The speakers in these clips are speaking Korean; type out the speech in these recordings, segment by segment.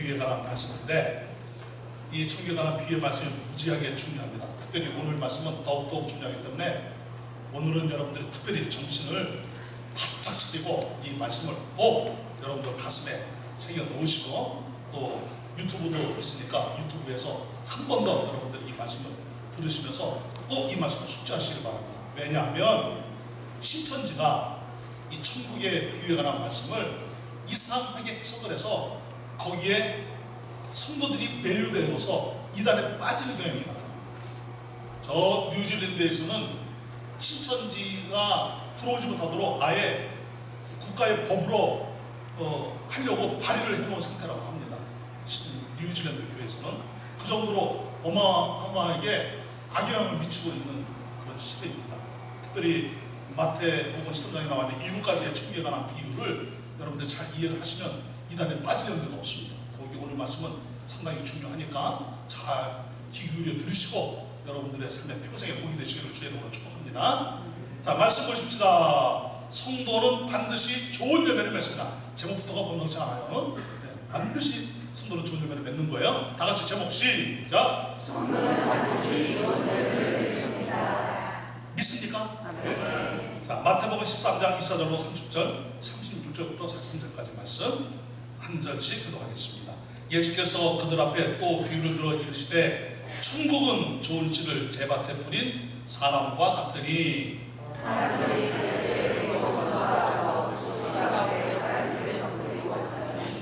비유에 관한 말씀인데, 이 청교에 관한 비유의 말씀이 무지하게 중요합니다. 특별히 오늘 말씀은 더욱더욱 중요하기 때문에 오늘은 여러분들이 특별히 정신을 바짝 차리고 이 말씀을 꼭 여러분들 가슴에 새겨 놓으시고, 또 유튜브도 있으니까 유튜브에서 한 번 더 여러분들이 이 말씀을 들으시면서 꼭 이 말씀을 숙지하시기 바랍니다. 왜냐하면 신천지가 이 천국의 비유에 관한 말씀을 이상하게 해석을 해서 거기에 성도들이 매료되어서 이단에 빠지는 경향이 나타납니다. 저 뉴질랜드에서는 신천지가 들어오지 못하도록 아예 국가의 법으로 하려고 발의를 해놓은 상태라고 합니다. 뉴질랜드 교회에서는 그 정도로 어마어마하게 악영향을 미치고 있는 그런 시대입니다. 특별히 마태복음 13장에 나와 있는 7가지의 천국에 관한 비유를 여러분들 잘 이해를 하시면 이단에 빠질 염려가 없습니다. 더욱이 오늘 말씀은 상당히 중요하니까 잘 귀 기울여 들으시고 여러분들의 삶의 평생에 복이 되시기를 주의 이름으로 축복합니다. 자, 말씀 보십시다. 성도는 반드시 좋은 열매를 맺습니다. 제목부터가 본당치 않아요. 네, 반드시 성도는 좋은 열매를 맺는 거예요. 다 같이 제목 시작. 성도는 반드시 좋은 열매를 맺습니다. 믿습니까? 네. 자, 마태복음 13장 24절로 30절, 36절부터 43절까지 말씀 한 절씩 교독하겠습니다. 예수께서 그들 앞에 또 비유를 들어 이르시되 천국은 좋은 씨를 제밭에 뿌린 사람과 같으니 사람들이 그들에게 와서 소시가에 가라지를 덤비고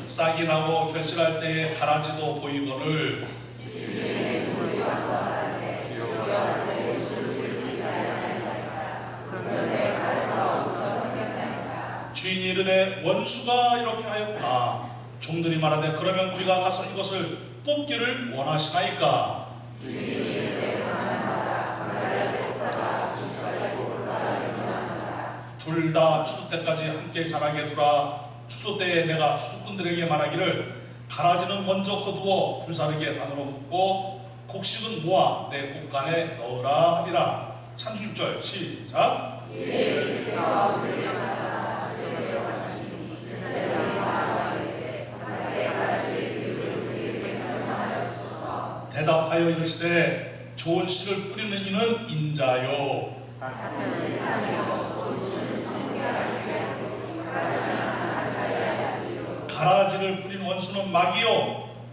싹이 나고 결실할 때에 가라지도 보이거늘 집주인의 눈물이 와서 하는데 주여 내 무슨 일이 자라나이까 그런데 가서 웃어 생겼나이까. 주인이 이르되 원수가 이렇게 하였구나. 종들이 말하되 그러면 우리가 가서 이것을 뽑기를 원하시나이까. 주인이 이르되 가만하라. 가라지 뽑다가 주사를 뽑을까 염려하노라. 둘 다 추수 때까지 함께 자라게 두라. 추수 때에 내가 추수꾼들에게 말하기를 가라지는 먼저 거두어 불사르게 단으로 묶고 곡식은 모아 내 곡간에 넣으라 하리라. 36절 시작. 예수께서 물려나사 세례를 받으시니 그들이 말하기를 바깥에 가라지의 비유를 우리에게 설명하였소서. 대답하여 이르시되 좋은 씨를 뿌리는 이는 인자요 같은 세상이요 좋으시는 성결한 죄악으로 가라지는 가자야 하리요. 가라지를 뿌린 원수는 마귀요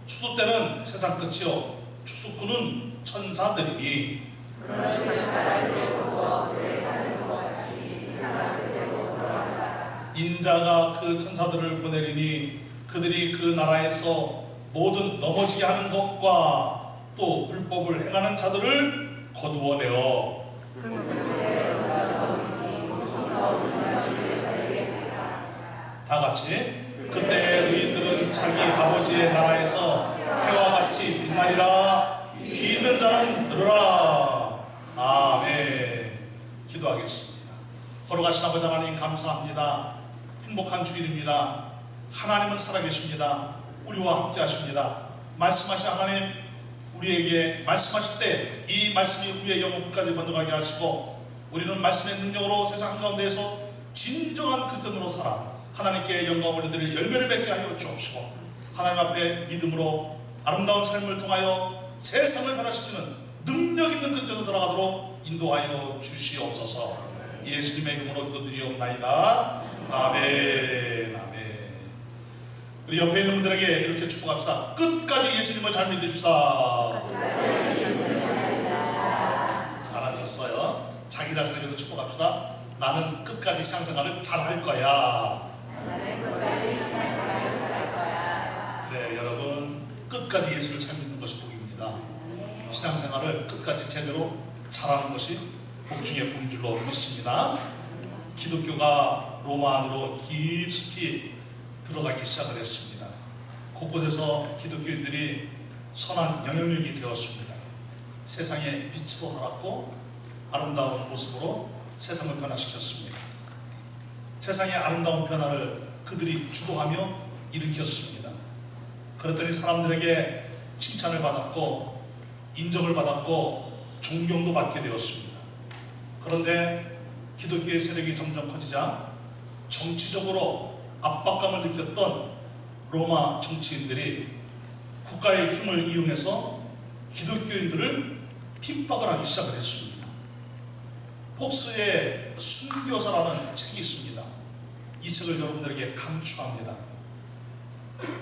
추수 때는 세상 끝이요 추수꾼은 천사들이니. 그러므로 가라지를 보고 그에 사는 것 같이 세상을 그대로 돌아가라. 인자가 그 천사들을 보내리니 그들이 그 나라에서 모든 넘어지게 하는 것과 또 불법을 행하는 자들을 거두어내어 다 같이 그때 의인들은 자기 아버지의 나라에서 해와 같이 빛나리라. 귀 있는 자는 들으라. 아멘. 기도하겠습니다. 걸어가신 아버지 하나님 감사합니다. 행복한 주일입니다. 하나님은 살아계십니다. 우리와 함께 하십니다. 말씀하신 하나님, 우리에게 말씀하실 때 이 말씀이 우리의 영혼 끝까지 번져가게 하시고 우리는 말씀의 능력으로 세상 가운데에서 진정한 그리스도인으로 살아 하나님께 영광을 올려드릴 열매를 맺게 하여 주옵시고 하나님 앞에 믿음으로 아름다운 삶을 통하여 세상을 변화시키는 능력 있는 그리스도인으로 돌아가도록 인도하여 주시옵소서. 예수님의 이름으로 기도드리옵나이다. 아멘. 아멘. 우리 옆에 있는 분들에게 이렇게 축복합시다. 끝까지 예수님을 잘 믿으십시다. 잘하셨어요. 자기 자신에게도 축복합시다. 나는 끝까지 신앙생활을 잘 할 거야. 그래, 여러분 끝까지 예수를 잘 믿는 것이 복입니다. 신앙생활을 끝까지 제대로 잘하는 것이 복 중의 복인 줄로 믿습니다. 기독교가 로마 안으로 깊숙이 들어가기 시작을 했습니다. 곳곳에서 기독교인들이 선한 영향력이 되었습니다. 세상의 빛으로 살았고 아름다운 모습으로 세상을 변화시켰습니다. 세상의 아름다운 변화를 그들이 주도하며 일으켰습니다. 그랬더니 사람들에게 칭찬을 받았고 인정을 받았고 존경도 받게 되었습니다. 그런데 기독교의 세력이 점점 커지자 정치적으로 압박감을 느꼈던 로마 정치인들이 국가의 힘을 이용해서 기독교인들을 핍박을 하기 시작을 했습니다. 폭스의 순교사라는 책이 있습니다. 이 책을 여러분들에게 강추합니다.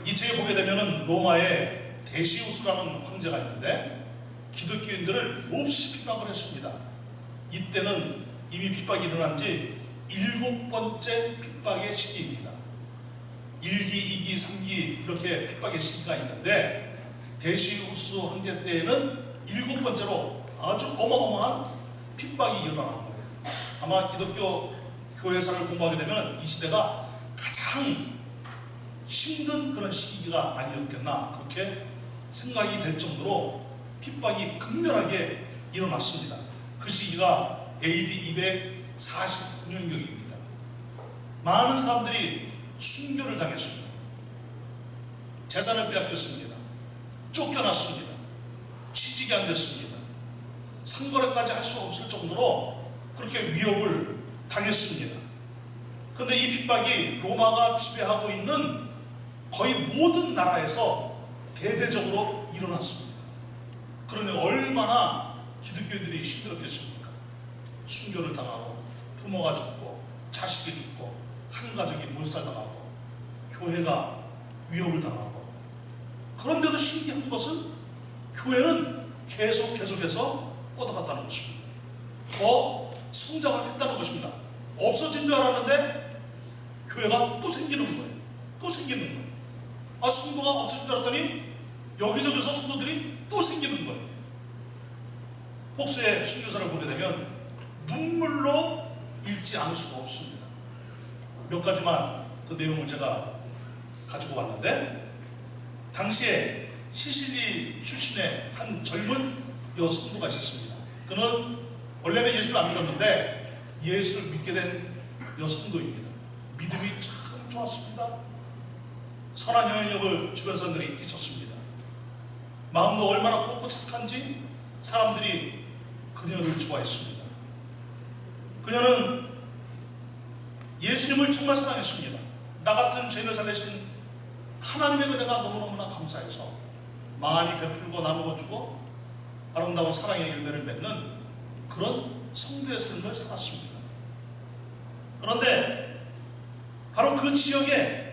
이 책에 보게 되면 로마의 데시우스라는 황제가 있는데 기독교인들을 몹시 핍박을 했습니다. 이때는 이미 핍박이 일어난 지 7번째 핍박의 시기입니다. 1기, 2기, 3기 이렇게 핍박의 시기가 있는데 데시우스 황제 때에는 7번째로 아주 어마어마한 핍박이 일어난 거예요. 아마 기독교 교회사를 공부하게 되면 이 시대가 가장 힘든 그런 시기가 아니었겠나 그렇게 생각이 될 정도로 핍박이 극렬하게 일어났습니다. 그 시기가 AD 249년경입니다. 많은 사람들이 순교를 당했습니다. 재산을 빼앗겼습니다. 쫓겨났습니다. 취직이 안 됐습니다. 상거래까지 할 수 없을 정도로 그렇게 위협을 당했습니다. 그런데 이 핍박이 로마가 지배하고 있는 거의 모든 나라에서 대대적으로 일어났습니다. 그러니 얼마나 기독교인들이 힘들었겠습니까? 순교를 당하고 부모가 죽고 자식이 죽고 한 가족이 몰살당하고 교회가 위협을 당하고 그런데도 신기한 것은 교회는 계속해서 뻗어갔다는 것입니다. 더 성장을 했다는 것입니다. 없어진 줄 알았는데 교회가 또 생기는 거예요. 또 생기는 거예요. 성도가 없어진 줄 알았더니 여기저기서 성도들이 또 생기는 거예요. 폭스의 순교사를 보게 되면 눈물로 읽지 않을 수가 없습니다. 몇 가지만 그 내용을 제가 가지고 왔는데 당시에 시시리 출신의 한 젊은 여성도가 있었습니다. 그는 원래는 예수를 안 믿었는데 예수를 믿게 된 여성도입니다. 믿음이 참 좋았습니다. 선한 영향력을 주변 사람들이 끼쳤습니다. 마음도 얼마나 곱고 착한지 사람들이 그녀를 좋아했습니다. 그녀는 예수님을 정말 사랑했습니다. 나 같은 죄인을 살리신 하나님의 은혜가 너무너무나 감사해서 많이 베풀고 나누어주고 아름다운 사랑의 열매를 맺는 그런 성도의 삶을 살았습니다. 그런데 바로 그 지역에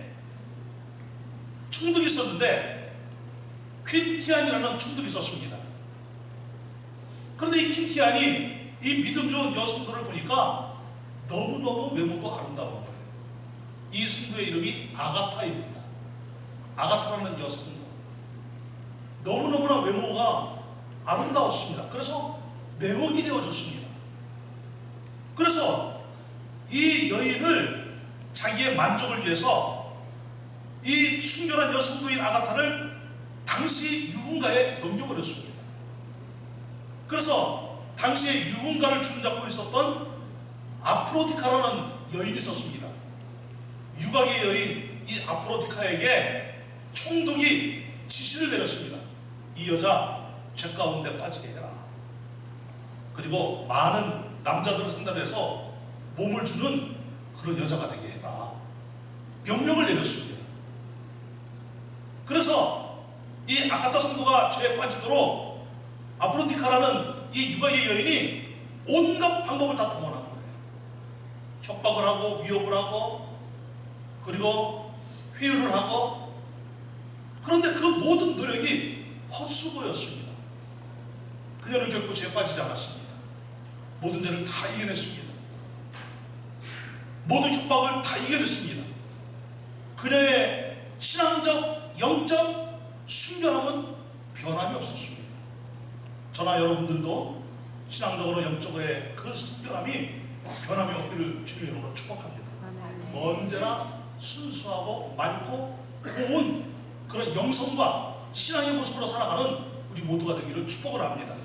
총독이 있었는데 퀸티안이라는 총독이 있었습니다. 그런데 이 퀸티안이 이 믿음 좋은 여성들을 보니까 너무너무 외모도 아름다운 거예요. 이 성도의 이름이 아가타입니다. 아가타라는 여성도. 너무너무나 외모가 아름다웠습니다. 그래서 매혹이 되어졌습니다. 그래서 이 여인을 자기의 만족을 위해서 이 순결한 여성도인 아가타를 당시 유흥가에 넘겨버렸습니다. 그래서 당시에 유흥가를 주름잡고 있었던 아프로디카라는 여인이 있었습니다. 유곽의 여인 이 아프로디카에게 총독이 지시를 내렸습니다. 이 여자 죄 가운데 빠지게 해라. 그리고 많은 남자들을 상대해서 몸을 주는 그런 여자가 되게 해라. 명령을 내렸습니다. 그래서 이 아가타 성도가 죄에 빠지도록 아프로디카라는 이 유곽의 여인이 온갖 방법을 다 동원한 거예요. 협박을 하고 위협을 하고 그리고 회유를 하고 그런데 그 모든 노력이 헛수고였습니다. 그녀는 결코 죄에 빠지지 않았습니다. 모든 죄를 다 이겨냈습니다. 모든 협박을 다 이겨냈습니다. 그녀의 신앙적, 영적 순결함은 변함이 없었습니다. 저나 여러분들도 신앙적으로 영적으로의 그 순결함이 변함이 없기를 주님의 이름으로 축복합니다. 언제나 순수하고 맑고 고운 그런 영성과 신앙의 모습으로 살아가는 우리 모두가 되기를 축복을 합니다.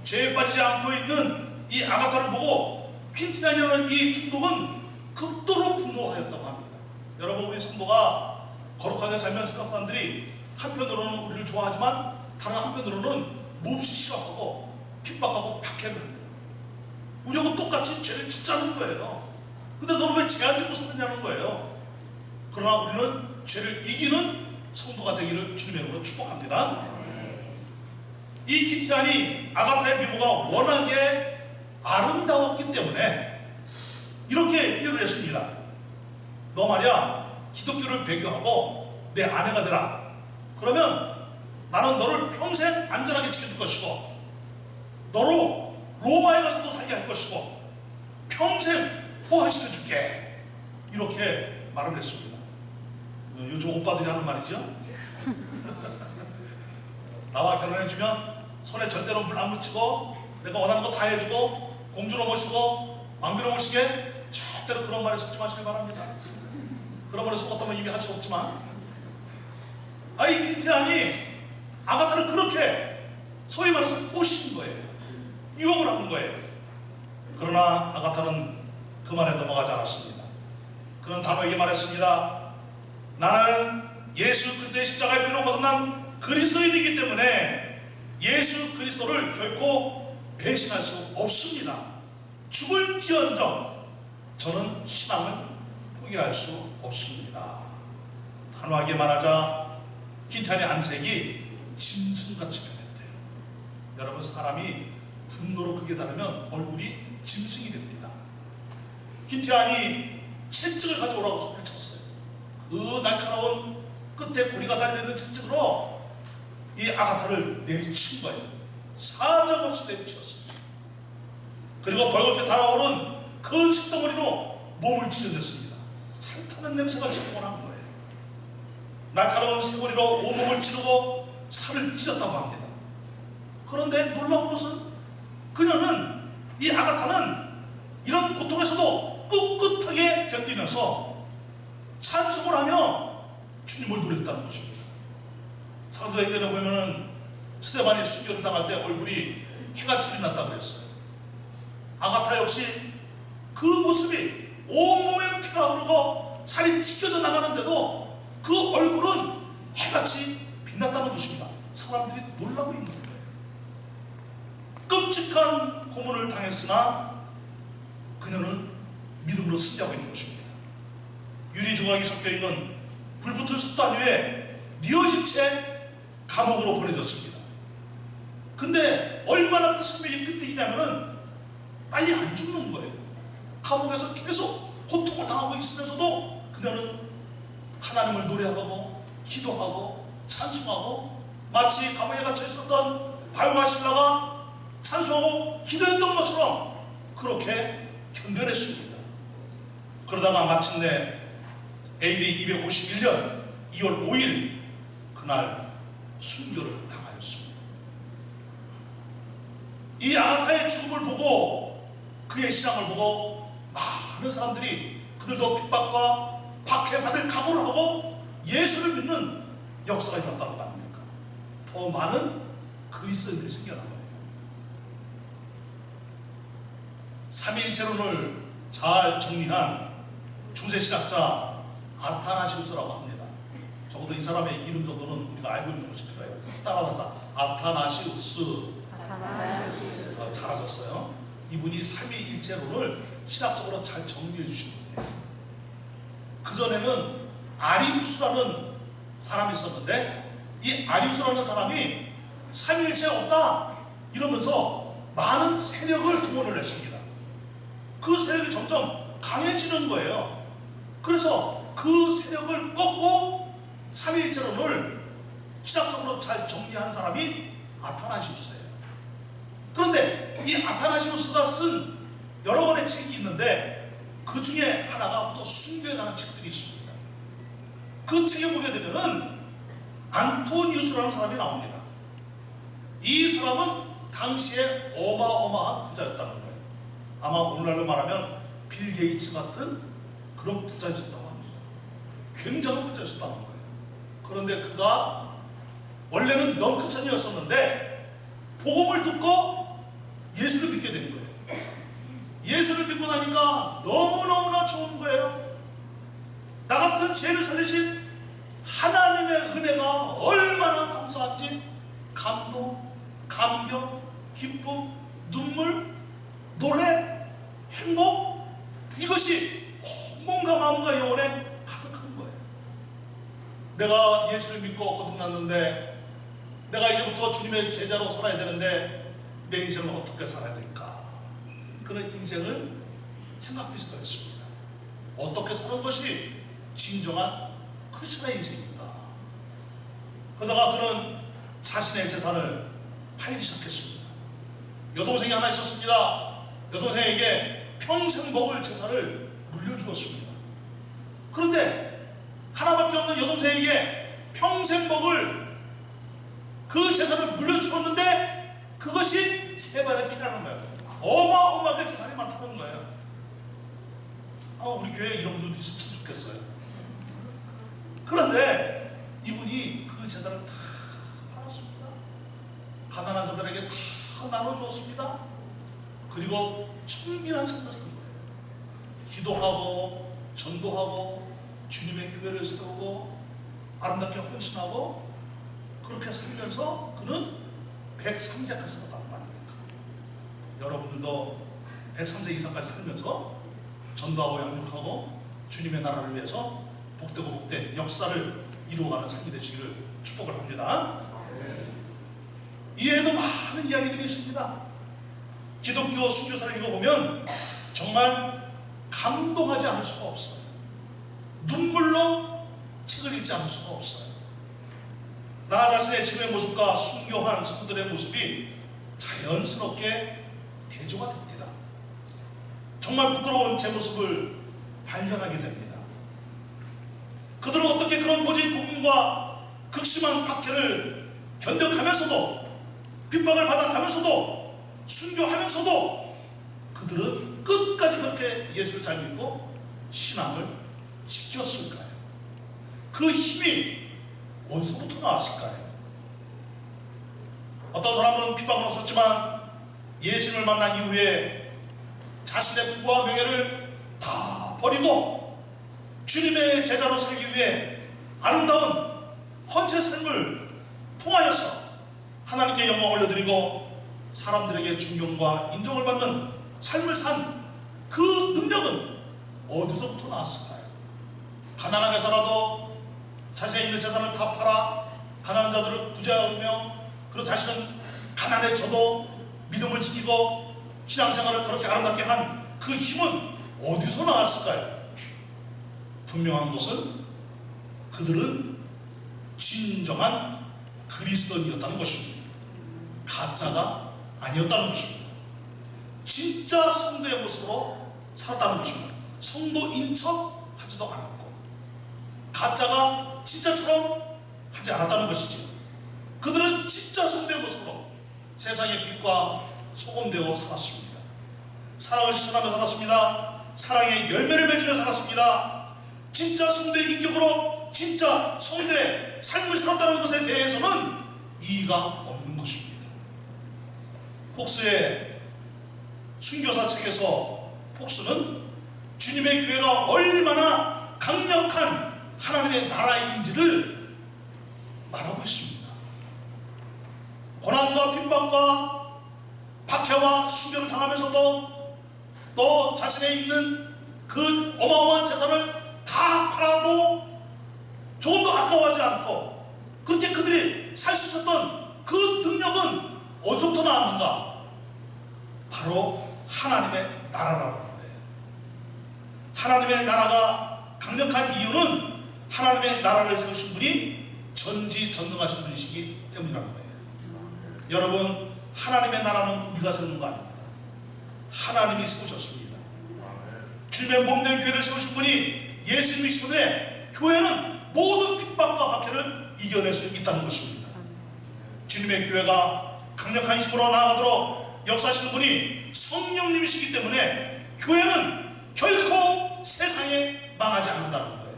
죄에 빠지지 않고 있는 이 아가타를 보고 퀸티안이라는 이 총독은 극도로 분노하였다고 합니다. 여러분, 우리 성도가 거룩하게 살면 세상 사람들이 한편으로는 우리를 좋아하지만 다른 한편으로는 몹시 싫어하고 핍박하고 박해합니다. 우리하고 똑같이 죄를 짓자는 거예요. 근데 너는 왜 죄 안 짓고 사느냐는 거예요. 그러나 우리는 죄를 이기는 성도가 되기를 주님의 이름으로 축복합니다. 이 기티안이 아가타의 미모가 워낙에 아름다웠기 때문에 이렇게 비유를 했습니다. 너 말이야 기독교를 배교하고 내 아내가 되라. 그러면 나는 너를 평생 안전하게 지켜줄 것이고 너로 로마에 가서도 살게 할 것이고 평생 보호시켜줄게. 이렇게 말을 했습니다. 요즘 오빠들이 하는 말이죠. 나와 결혼해주면 손에 절대로 물 안 묻히고 내가 원하는 거 다 해주고 공주로 모시고 왕비로 모시게. 절대로 그런 말에 속지 마시기 바랍니다. 그런 말에 속았다면 이미 할 수 없지만 이 기티안이 아가타를 그렇게 소위 말해서 꼬신 거예요. 유혹을 한 거예요. 그러나 아가타는 그 말에 넘어가지 않았습니다. 그는 단호하게 말했습니다. 나는 예수 그리스도의 십자가의 피로 거듭난 그리스도인이기 때문에 예수 그리스도를 결코 배신할 수 없습니다. 죽을지언정 저는 신앙을 포기할 수 없습니다. 단호하게 말하자 기티안의 안색이 짐승같이 변했대요. 여러분, 사람이 분노로 극에 달하면 얼굴이 짐승이 됩니다. 기티안이 채찍을 가져오라고 소리를 쳤어요. 그 날카로운 끝에 고리가 달려있는 채찍으로 이 아가타를 내리친 거예요. 사정없이 내리쳤어요. 그리고 벌겋게 달아오른 그 식덩어리로 몸을 찢어냈습니다. 살타는 냄새가 지고 난 거예요. 날카로운 쇠고리로 온몸을 찌르고 살을 찢었다고 합니다. 그런데 놀라운 것은 그녀는, 이 아가타는 이런 고통에서도 꿋꿋하게 견디면서 찬송을 하며 주님을 노렸다는 것입니다. 사도행전에 보면은 스데반이 순교를 당할 때 얼굴이 해같이 빛났다고 그랬어요. 아가타 역시 그 모습이 온몸에 피가 흐르고 살이 찢겨져 나가는데도 그 얼굴은 해같이 빛났다는 것입니다. 사람들이 놀라고 있는 거예요. 끔찍한 고문을 당했으나 그녀는 믿음으로 승리하고 있는 것입니다. 유리 조각이 섞여있는 불붙은 솥단 위에 뉘어진 채 감옥으로 보내졌습니다. 근데 얼마나 그 생명이 끈질기냐면은 빨리 안 죽는 거예요. 감옥에서 계속 고통을 당하고 있으면서도 그녀는 하나님을 노래하고 기도하고 찬송하고, 마치 감옥에 갇혀 있었던 바울과 실라가 찬송하고 기도했던 것처럼 그렇게 견뎌냈습니다. 그러다가 마침내 AD 251년 2월 5일 그날 순교를 당하였습니다. 이 아가타의 죽음을 보고, 그의 신앙을 보고 많은 사람들이 그들도 핍박과 박해받을 각오를 하고 예수를 믿는 역사가 일어났다고 합니까? 더 많은 그리스도인들이 생겨난 거예요. 삼위일체론을 잘 정리한 중세신학자 아타나시우스라고 합니다. 적어도 이 사람의 이름 정도는 우리가 알고 있는 것이 필요해요. 따라서 아타나시우스. 잘하셨어요. 이분이 삼위일체론을 신학적으로 잘 정리해 주신 분이에요. 그전에는 아리우스라는 사람이 있었는데, 이 아리우스라는 사람이 삼위일체 없다 이러면서 많은 세력을 동원을 했습니다. 그 세력이 점점 강해지는 거예요. 그래서 그 세력을 꺾고 삼위일체론을 신학적으로 잘 정리한 사람이 아타나시우스예요. 그런데 이 아타나시우스가 쓴 여러 권의 책이 있는데 그 중에 하나가 또 순교에 관한 책들이 있습니다. 그 책에 보게 되면은 안토니우스라는 사람이 나옵니다. 이 사람은 당시에 어마어마한 부자였다는 거예요. 아마 오늘날로 말하면 빌 게이츠 같은 그런 부자였다고 합니다. 굉장한 부자였다는 거예요. 그런데 그가 원래는 넝크천이었었는데 복음을 듣고 예수를 믿게 된 거예요. 예수를 믿고 나니까 너무너무나 좋은 거예요. 나 같은 죄를 살리신 하나님의 은혜가 얼마나 감사한지, 감동, 감격, 기쁨, 눈물, 노래, 행복, 이것이 몸과 마음과 영혼에 가득한 거예요. 내가 예수를 끝났는데 내가 이제부터 주님의 제자로 살아야 되는데 내 인생을 어떻게 살아야 될까? 그런 인생을 생각해 보였습니다. 어떻게 사는 것이 진정한 크리스천의 인생인가? 그러다가 그는 자신의 재산을 팔기 시작했습니다. 여동생이 하나 있었습니다. 여동생에게 평생 먹을 재산을 물려주었습니다. 그런데 하나밖에 없는 여동생에게 평생 먹을 그 재산을 물려주었는데 그것이 세 발에 피라는 거예요. 어마어마하게 재산이 많다는 거예요. 우리 교회에 이런 분들도 있으면 좋겠어요. 그런데 이분이 그 재산을 다 팔았습니다. 가난한 자들에게 다 나눠주었습니다. 그리고 청빈한 삶을 사는 거예요. 기도하고 전도하고 주님의 교회를 세우고 아름답게 헌신하고 그렇게 살면서 그는 103세까지 살았다는 거 아닙니까? 여러분들도 103세 이상까지 살면서 전도하고 양육하고 주님의 나라를 위해서 복되고 복된 역사를 이루어가는 삶이 되시기를 축복을 합니다. 이외에도 많은 이야기들이 있습니다. 기독교 순교사를 읽어보면 정말 감동하지 않을 수가 없어요. 눈물로 책을 읽지 않을 수가 없어요. 나 자신의 지금의 모습과 순교한 성도들의 모습이 자연스럽게 대조가 됩니다. 정말 부끄러운 제 모습을 발견하게 됩니다. 그들은 어떻게 그런 모진 고문과 극심한 박해를 견뎌가면서도 핍박을 받아가면서도 순교하면서도 그들은 끝까지 그렇게 예수를 잘 믿고 신앙을 지켰을까요? 그 힘이 어디서부터 나왔을까요? 어떤 사람은 핍박은 없었지만 예수님을 만난 이후에 자신의 부와 명예를 다 버리고 주님의 제자로 살기 위해 아름다운 헌신의 삶을 통하여서 하나님께 영광을 올려드리고 사람들에게 존경과 인정을 받는 삶을 산 그 능력은 어디서부터 나왔을까요? 가난하게서라도 자신의 있는 재산을 다 팔아 가난한 자들을 구제하며 그리고 자신은 가난해져도 믿음을 지키고 신앙생활을 그렇게 아름답게 한 그 힘은 어디서 나왔을까요? 분명한 것은 그들은 진정한 그리스도인이었다는 것입니다. 가짜가 아니었다는 것입니다. 진짜 성도의 모습으로 살았다는 것입니다. 성도인 척 하지도 않았고 가짜가 진짜처럼 하지 않았다는 것이죠. 그들은 진짜 성도의 모습으로 세상의 빛과 소금되어 살았습니다. 사랑을 실천하며 살았습니다. 사랑의 열매를 맺으며 살았습니다. 진짜 성도의 인격으로 진짜 성도의 삶을 살았다는 것에 대해서는 이의가 없는 것입니다. 폭스의 순교사 책에서 폭스는 주님의 교회가 얼마나 강력한 하나님의 나라인지를 말하고 있습니다. 고난과 핍박과 박해와 순교를 당하면서도 또 자신의 있는 그 어마어마한 재산을 다 팔아도 조금도 아까워하지 않고 그렇게 그들이 살 수 있었던 그 능력은 어디서부터 나왔는가? 바로 하나님의 나라라는 거예요. 하나님의 나라가 강력한 이유는 하나님의 나라를 세우신 분이 전지전능하신 분이시기 때문이라는 거예요. 여러분, 하나님의 나라는 우리가 세우는 거 아닙니다. 하나님이 세우셨습니다. 주님의 몸된 교회를 세우신 분이 예수님이시기에 교회는 모든 핍박과 박해를 이겨낼 수 있다는 것입니다. 주님의 교회가 강력한 힘으로 나아가도록 역사하시는 분이 성령님이시기 때문에 교회는 결코 세상에 망하지 않는다는 거예요.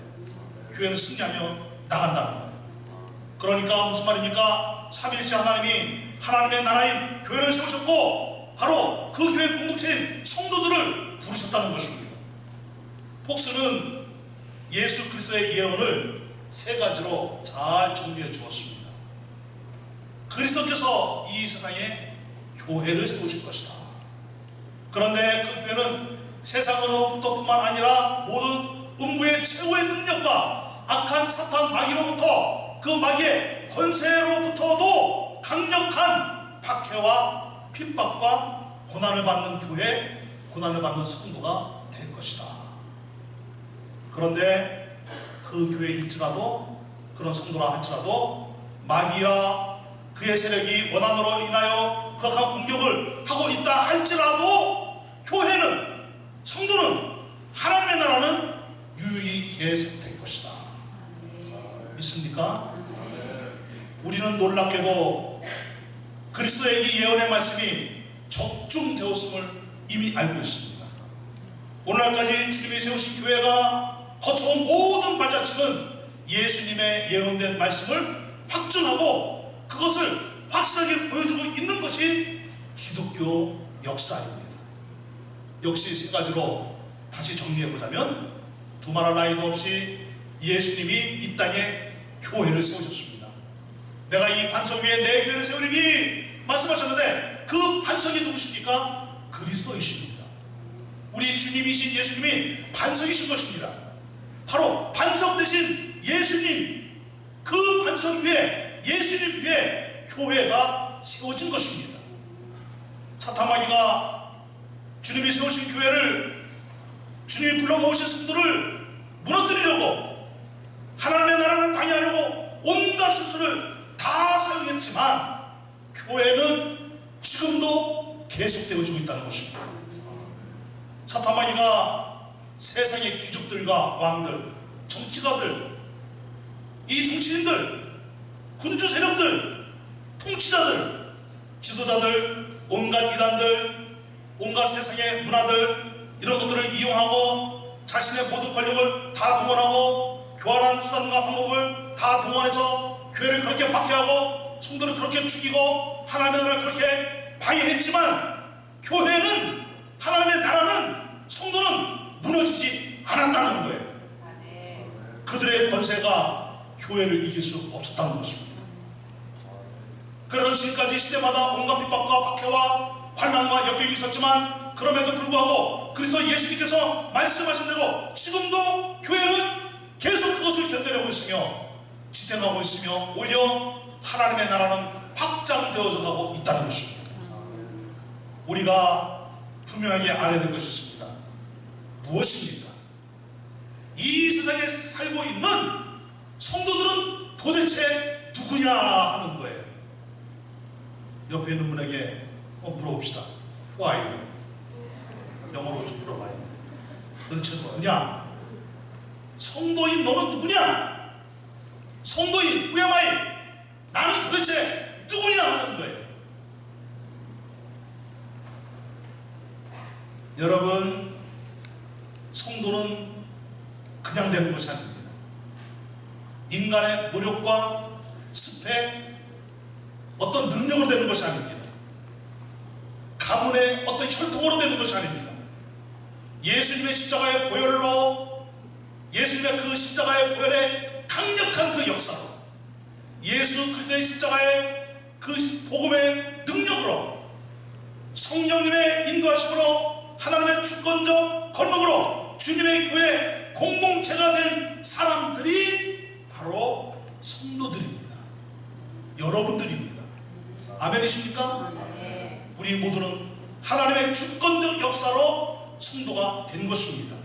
교회는 승리하며 나간다는 거예요. 그러니까 무슨 말입니까? 삼위일체 하나님이 하나님의 나라인 교회를 세우셨고 바로 그 교회 공동체인 성도들을 부르셨다는 것입니다. 폭스는 예수 그리스도의 예언을 세 가지로 잘 정리해 주었습니다. 그리스도께서 이 세상에 교회를 세우실 것이다. 그런데 그 교회는 세상으로부터뿐만 아니라 모든 음부의 최후의 능력과 악한 사탄 마귀로부터 그 마귀의 권세로부터도 강력한 박해와 핍박과 고난을 받는 교회, 고난을 받는 성도가 될 것이다. 그런데 그 교회일지라도, 그런 성도라 할지라도 마귀와 그의 세력이 원한으로 인하여 극한 공격을 하고 있다 할지라도 교회는, 성도는, 하나님의 나라는 유유히 계속될 것이다. 믿습니까? 우리는 놀랍게도 그리스도의 이 예언의 말씀이 적중되었음을 이미 알고 있습니다. 오늘날까지 주님이 세우신 교회가 거쳐온 모든 발자취는 예수님의 예언된 말씀을 확증하고 그것을 확실하게 보여주고 있는 것이 기독교 역사입니다. 역시 세 가지로 다시 정리해보자면, 두말할 나위도 없이 예수님이 이 땅에 교회를 세우셨습니다. 내가 이 반석 위에 내 교회를 세우리니 말씀하셨는데, 그 반석이 누구십니까? 그리스도이십니다. 우리 주님이신 예수님이 반석이신 것입니다. 바로 반석 대신 예수님, 그 반석 위에, 예수님 위에 교회가 세워진 것입니다. 사탄마귀가 주님이 세우신 교회를, 주님이 불러 모으신 성도를 무너뜨리려고, 하나님의 나라를 방해하려고 온갖 수술을 다 사용했지만 교회는 지금도 계속되어지고 있다는 것입니다. 사탄마귀가 세상의 귀족들과 왕들, 정치가들, 이 정치인들, 군주 세력들, 통치자들, 지도자들, 온갖 이단들, 온갖 세상의 문화들, 이런 것들을 이용하고 자신의 모든 권력을 다 동원하고 교활한 수단과 방법을 다 동원해서 교회를 그렇게 박해하고 성도를 그렇게 죽이고 하나님의 나라를 그렇게 방해했지만 교회는, 하나님의 나라는, 성도는 무너지지 않았다는 거예요. 그들의 권세가 교회를 이길 수 없었다는 것입니다. 그래서 지금까지 시대마다 온갖 핍박과 박해와 환난과 역경이 있었지만, 그럼에도 불구하고 그리스도 예수님께서 말씀하신 대로 지금도 교회는 계속 그것을 견뎌내고 있으며 지탱하고 있으며 오히려 하나님의 나라는 확장되어져 가고 있다는 것입니다. 우리가 분명하게 알아야 될 것이 있습니다. 무엇입니까? 이 세상에 살고 있는 성도들은 도대체 누구냐 하는 거예요. 옆에 있는 분에게 물어봅시다. Who are you? 영어로 좀 물어봐요. 도대체 누구냐? 성도인 너는 누구냐? 성도인 Who am I? 나는 도대체 누구냐 하는 거예요. 여러분, 성도는 그냥 되는 것이 아닙니다. 인간의 노력과 스펙, 어떤 능력으로 되는 것이 아닙니다. 가문의 어떤 혈통으로 되는 것이 아닙니다. 예수님의 십자가의 보혈로, 예수님의 그 십자가의 보혈의 강력한 그 역사로, 예수 그리스도의 십자가의 그 복음의 능력으로, 성령님의 인도하심으로, 하나님의 주권적 권능으로 주님의 교회 공동체가 된 사람들이 바로 성도들입니다. 여러분들입니다. 아멘이십니까? 우리 모두는 하나님의 주권적 역사로 성도가 된 것입니다.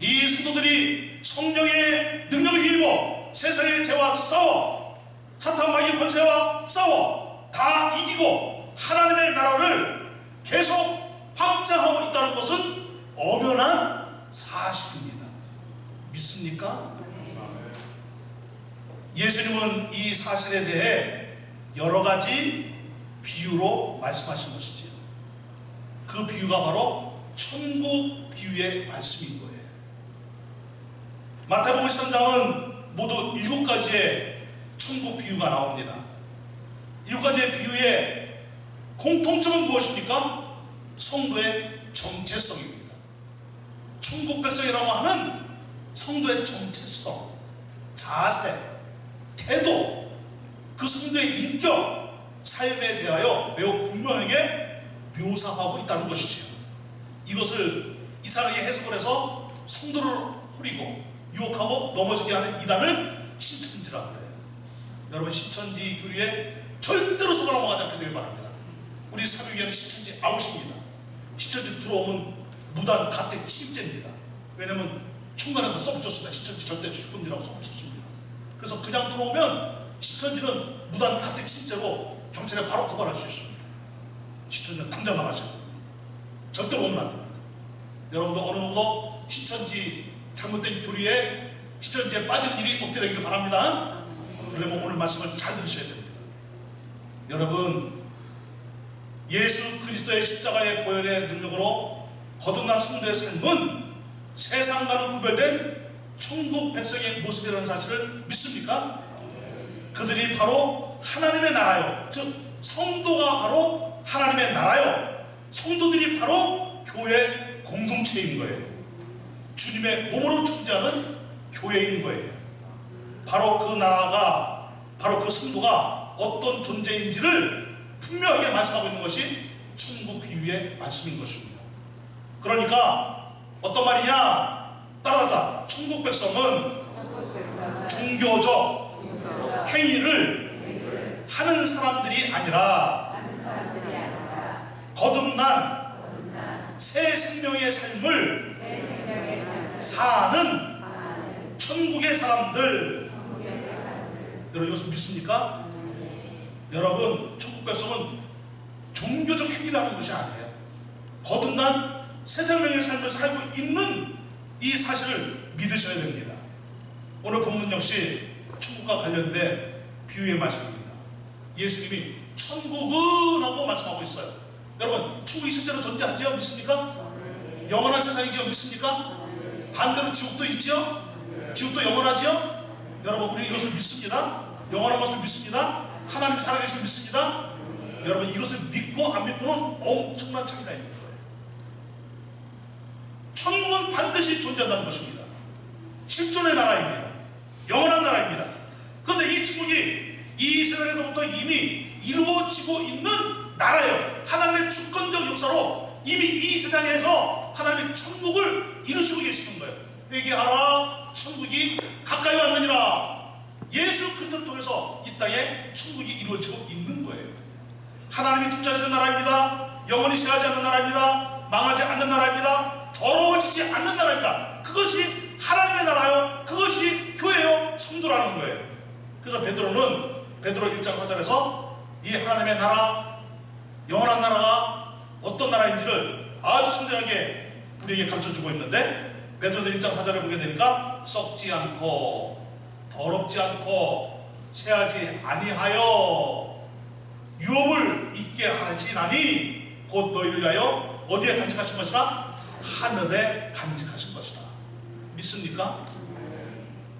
이 성도들이 성령의 능력을 힘입어 세상의 죄와 싸워, 사탄마귀의 권세와 싸워 다 이기고 하나님의 나라를 계속 확장하고 있다는 것은 엄연한 사실입니다. 믿습니까? 예수님은 이 사실에 대해 여러 가지 비유로 말씀하신 것이지요. 그 비유가 바로 천국 비유의 말씀인 거예요. 마태복음 13장은 모두 7가지의 천국 비유가 나옵니다. 7가지의 비유의 공통점은 무엇입니까? 성도의 정체성입니다. 천국 백성이라고 하는 성도의 정체성, 자세, 태도, 그 성도의 인격, 삶에 대하여 매우 분명하게 묘사하고 있다는 것이지요. 이것을 이상하게 해석을 해서 성도를 후리고 유혹하고 넘어지게 하는 이단을 신천지라고 해요. 여러분 신천지 교리에 절대로 속아 넘어가지 않게 되길 바랍니다. 우리 사교계는 신천지 아웃입니다. 신천지 들어오면 무단 가택 침입죄입니다. 왜냐면 청관에도 써붙였습니다. 신천지 절대 출근이라고 써붙였습니다. 그래서 그냥 들어오면 신천지는 무단 가택 침입죄로 경찰에 바로 고발할 수 있습니다. 신천지는 당장 나가셔야 됩니다. 절대로 오면 안 됩니다. 여러분도 어느 누구도 신천지 잘못된 교리에 신천지에 빠지는 일이 없게 되기를 바랍니다. 그러면 오늘 말씀을 잘 들으셔야 됩니다. 여러분, 예수 그리스도의 십자가의 보혈의 능력으로 거듭난 성도의 삶은 세상과는 구별된 천국 백성의 모습이라는 사실을 믿습니까? 그들이 바로 하나님의 나라요, 즉 성도가 바로 하나님의 나라요, 성도들이 바로 교회 공동체인 거예요. 주님의 몸으로 존재하는 교회인 거예요. 바로 그 나라가, 바로 그 성도가 어떤 존재인지를 분명하게 말씀하고 있는 것이 천국 비유의 말씀인 것입니다. 그러니까 어떤 말이냐? 따라하자. 천국 백성은 종교적 행위를 하는 사람들이 아니라 거듭난 새 생명의 삶을 사는 천국의 사람들. 여러분 이것을 믿습니까? 여러분, 천국 백성은 종교적 행위라는 것이 아니에요. 거듭난 새 생명의 삶을 살고 있는 이 사실을 믿으셔야 됩니다. 오늘 본문 역시 천국과 관련된 비유의 말씀입니다. 예수님이 천국은 하고 말씀하고 있어요. 여러분, 천국이 실제로 존재하지요? 믿습니까? 영원한 세상이지요? 믿습니까? 반대로 지옥도 있지요? 지옥도 영원하지요? 여러분, 우리 이것을 믿습니다. 영원한 것을 믿습니다. 하나님 살아계심을 믿습니다. 여러분, 이것을 믿고 안 믿고는 엄청난 차이가 있는 거예요. 천국은 반드시 존재한다는 것입니다. 실존의 나라입니다. 영원한 나라입니다. 그런데 이 천국이 이 세상에서부터 이미 이루어지고 있는 나라예요. 하나님의 주권적 역사로 이미 이 세상에서 하나님의 천국을 이루시고 계시는 거예요. 회개하라, 천국이 가까이 왔느니라. 예수 그리스도를 통해서 이 땅에 천국이 이루어지고 있는 거예요. 하나님이 통치하시는 나라입니다. 영원히 쇠하지 않는 나라입니다. 망하지 않는 나라입니다. 더러워지지 않는 나라입니다. 그것이 하나님의 나라요, 그것이 교회요, 성도라는 거예요. 그래서 베드로는 베드로 1장 4절에서 이 하나님의 나라, 영원한 나라가 어떤 나라인지를 아주 성장하게 우리에게 가르쳐주고 있는데, 베드로서 1장 4절에 보게 되니까 썩지 않고 더럽지 않고 체하지 아니하여 유업을 있게 하시나니 곧 너희를 위하여 어디에 간직하신 것이라? 하늘에 간직하신 것이다. 믿습니까?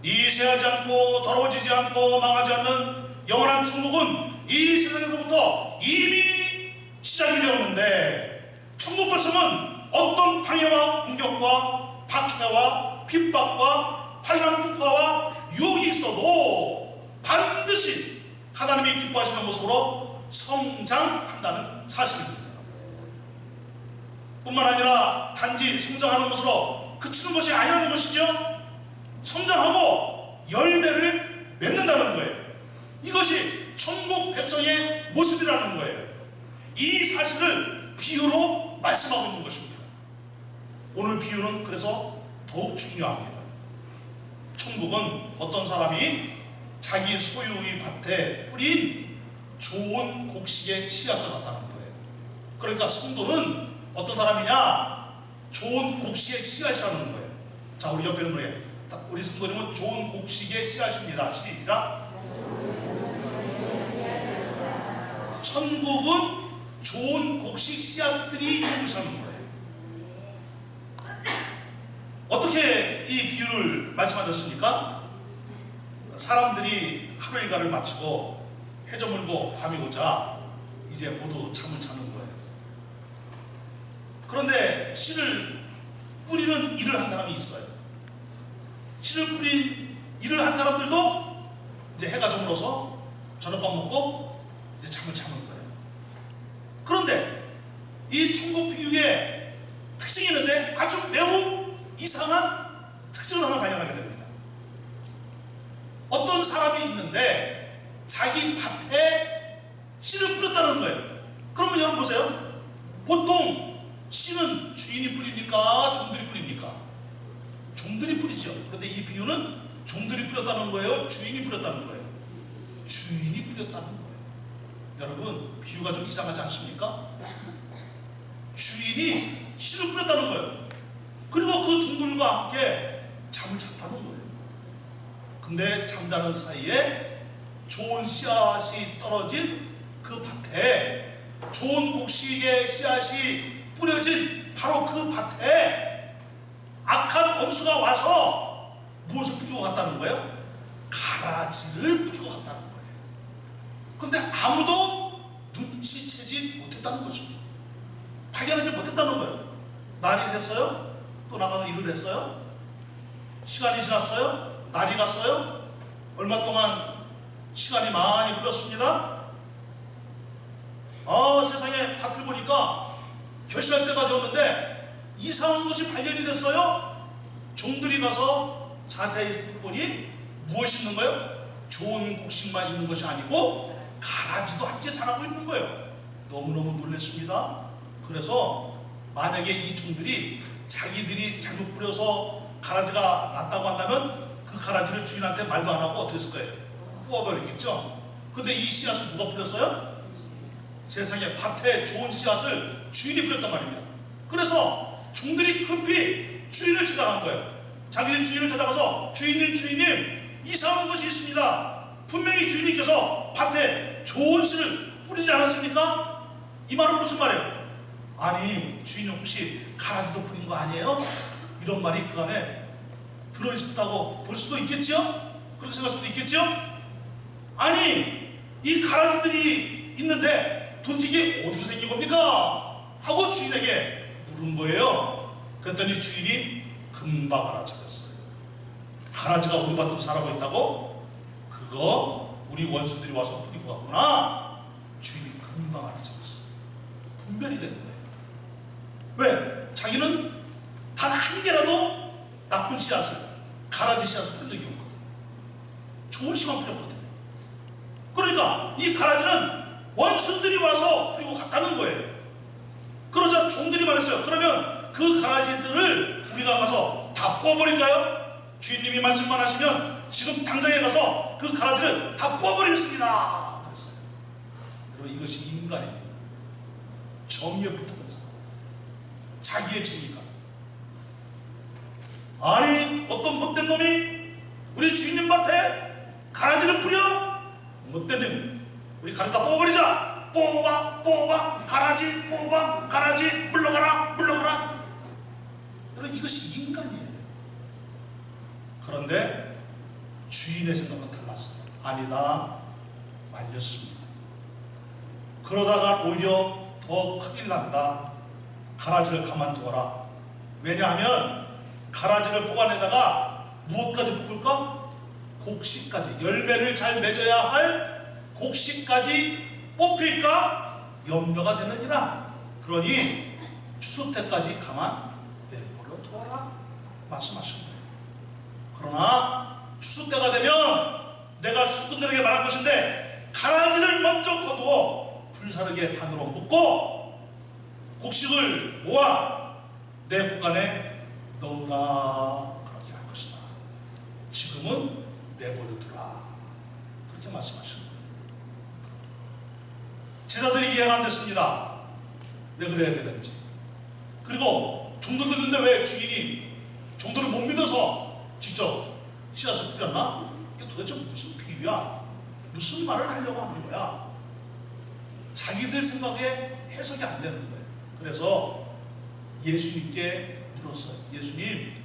이 체하지 않고 더러워지지 않고 망하지 않는 영원한 천국은 이 세상에서부터 이미 시작이 되었는데, 천국 백성은 어떤 방해와 공격과 박해와 핍박과 환난 풍파와 유혹이 있어도 반드시 하나님이 기뻐하시는 모습으로 성장한다는 사실입니다. 뿐만 아니라 단지 성장하는 것으로 그치는 것이 아니라는 것이죠. 성장하고 열매를 맺는다는 거예요. 이것이 천국 백성의 모습이라는 거예요. 이 사실을 비유로 말씀하고 있는 것입니다. 오늘 비유는 그래서 더욱 중요합니다. 천국은 어떤 사람이 자기 소유의 밭에 뿌린 좋은 곡식의 씨앗과 같다는 거예요. 그러니까 성도는 어떤 사람이냐? 좋은 곡식의 씨앗이라는 거예요. 자, 우리 옆에 있는 분에게, 우리 성도님은 좋은 곡식의 씨앗입니다. 시작. 천국은 좋은 곡식 씨앗들이 이루시는 거예요. 어떻게 이 비유를 말씀하셨습니까? 사람들이 하루 일과를 마치고 해 저물고 밤이 오자 이제 모두 잠을 자는 거예요. 그런데 씨를 뿌리는 일을 한 사람이 있어요. 씨를 뿌린 일을 한 사람들도 이제 해가 저물어서 저녁밥 먹고 이제 잠을 자는 거예요. 그런데 이 천국 비유의 특징이 있는데 아주 매우 이상한 특징을 하나 발견하게 됩니다. 어떤 사람이 있는데 자기 밭에 씨를 뿌렸다는 거예요. 그러면 여러분 보세요. 보통 씨는 주인이 뿌립니까? 종들이 뿌립니까? 종들이 뿌리죠. 그런데 이 비유는 종들이 뿌렸다는 거예요? 주인이 뿌렸다는 거예요? 주인이 뿌렸다는 거예요. 여러분, 비유가 좀 이상하지 않습니까? 주인이 씨를 뿌렸다는 거예요. 그리고 그 종들과 함께 잠을 잤다는 거예요. 근데 잠자는 사이에 좋은 씨앗이 떨어진 그 밭에, 좋은 곡식의 씨앗이 뿌려진 바로 그 밭에 악한 원수가 와서 무엇을 뿌리고 갔다는 거예요? 가라지를 뿌리고 갔다는 거예요. 그런데 아무도 눈치채지 못했다는 것입니다. 발견하지 못했다는 거예요. 날이 됐어요? 또 나가서 일을 했어요? 시간이 지났어요? 날이 갔어요? 얼마 동안 시간이 많이 흘렀습니다. 세상에 밭을 보니까 결실할 때가 되었는데 이상한 것이 발견이 됐어요. 종들이 가서 자세히 살펴보니 무엇이 있는 거예요? 좋은 곡식만 있는 것이 아니고 가라지도 함께 자라고 있는 거예요. 너무너무 놀랐습니다. 그래서 만약에 이 종들이 자기들이 잘못 뿌려서 가라지가 났다고 한다면 그 가라지를 주인한테 말도 안 하고 어떻게 했을 거예요? 뽑아버렸겠죠. 근데 이 씨앗을 누가 뿌렸어요? 세상에 밭에 좋은 씨앗을 주인이 뿌렸단 말입니다. 그래서 종들이 급히 주인을 찾아간 거예요. 자기들 주인을 찾아가서 주인님 이상한 것이 있습니다. 분명히 주인님께서 밭에 좋은 씨를 뿌리지 않았습니까? 이 말은 무슨 말이에요? 아니, 주인은 혹시 가라지도 뿌린 거 아니에요? 이런 말이 그 안에 들어있었다고 볼 수도 있겠죠? 그렇게 생각할 수도 있겠죠? 아니, 이 가라지들이 있는데 도대체 이게 어디서 생긴 겁니까? 하고 주인에게 물은 거예요. 그랬더니 주인이 금방 알아차렸어요. 가라지가 우리 밭에도 자라고 있다고? 그거 우리 원수들이 와서 뿌리고 갔구나. 주인이 금방 알아차렸어요. 분별이 되는 거예요. 왜? 자기는 단 한 개라도 나쁜 씨앗을, 가라지 씨앗을 뿌린 적이 없거든. 좋은 씨만 뿌렸거든요. 그러니까 이 가라지는 원수들이 와서 뿌리고 갔다는 거예요. 그러자 종들이 말했어요. 그러면 그 가라지들을 우리가 가서 다 뽑아버릴까요? 주인님이 말씀만 하시면 지금 당장에 가서 그 가라지를 다 뽑아버리겠습니다. 그랬어요. 여러분, 이것이 인간입니다. 정의에 붙는 사람, 자기의 정의가. 아니, 어떤 못된 놈이 우리 주인님 밭에 가라지를 뿌려? 못된 놈, 우리 가라지 다 뽑아버리자. 뽑아 가라지, 뽑아 가라지, 물러가라. 여러분, 이것이 인간이에요. 그런데 주인의 생각은 달랐어요. 아니다, 말렸습니다. 그러다가 오히려 더 큰일 난다. 가라지를 가만두어라. 왜냐하면 가라지를 뽑아내다가 무엇까지 뽑을까? 곡식까지, 열매를 잘 맺어야 할 곡식까지 뽑힐까 염려가 되느니라. 그러니 추수 때까지 가만 내버려 두어라 말씀하신 거예요. 그러나 추수 때가 되면 내가 추수꾼들에게 말할 것인데 가라지를 먼저 거두어 불사르게 단으로 묶고 곡식을 모아 내 구간에 넣으라. 그렇게 할 것이다. 지금은 내버려 두라. 그렇게 말씀하신 거예요. 제자들이 이해가 안 됐습니다. 왜 그래야 되는지. 그리고 종들도 있는데 왜 주인이 종들을 못 믿어서 직접 씨앗을 뿌렸나? 이게 도대체 무슨 비유야? 무슨 말을 하려고 하는 거야? 자기들 생각에 해석이 안 되는 거예요. 그래서 예수님께 물었어요. 예수님,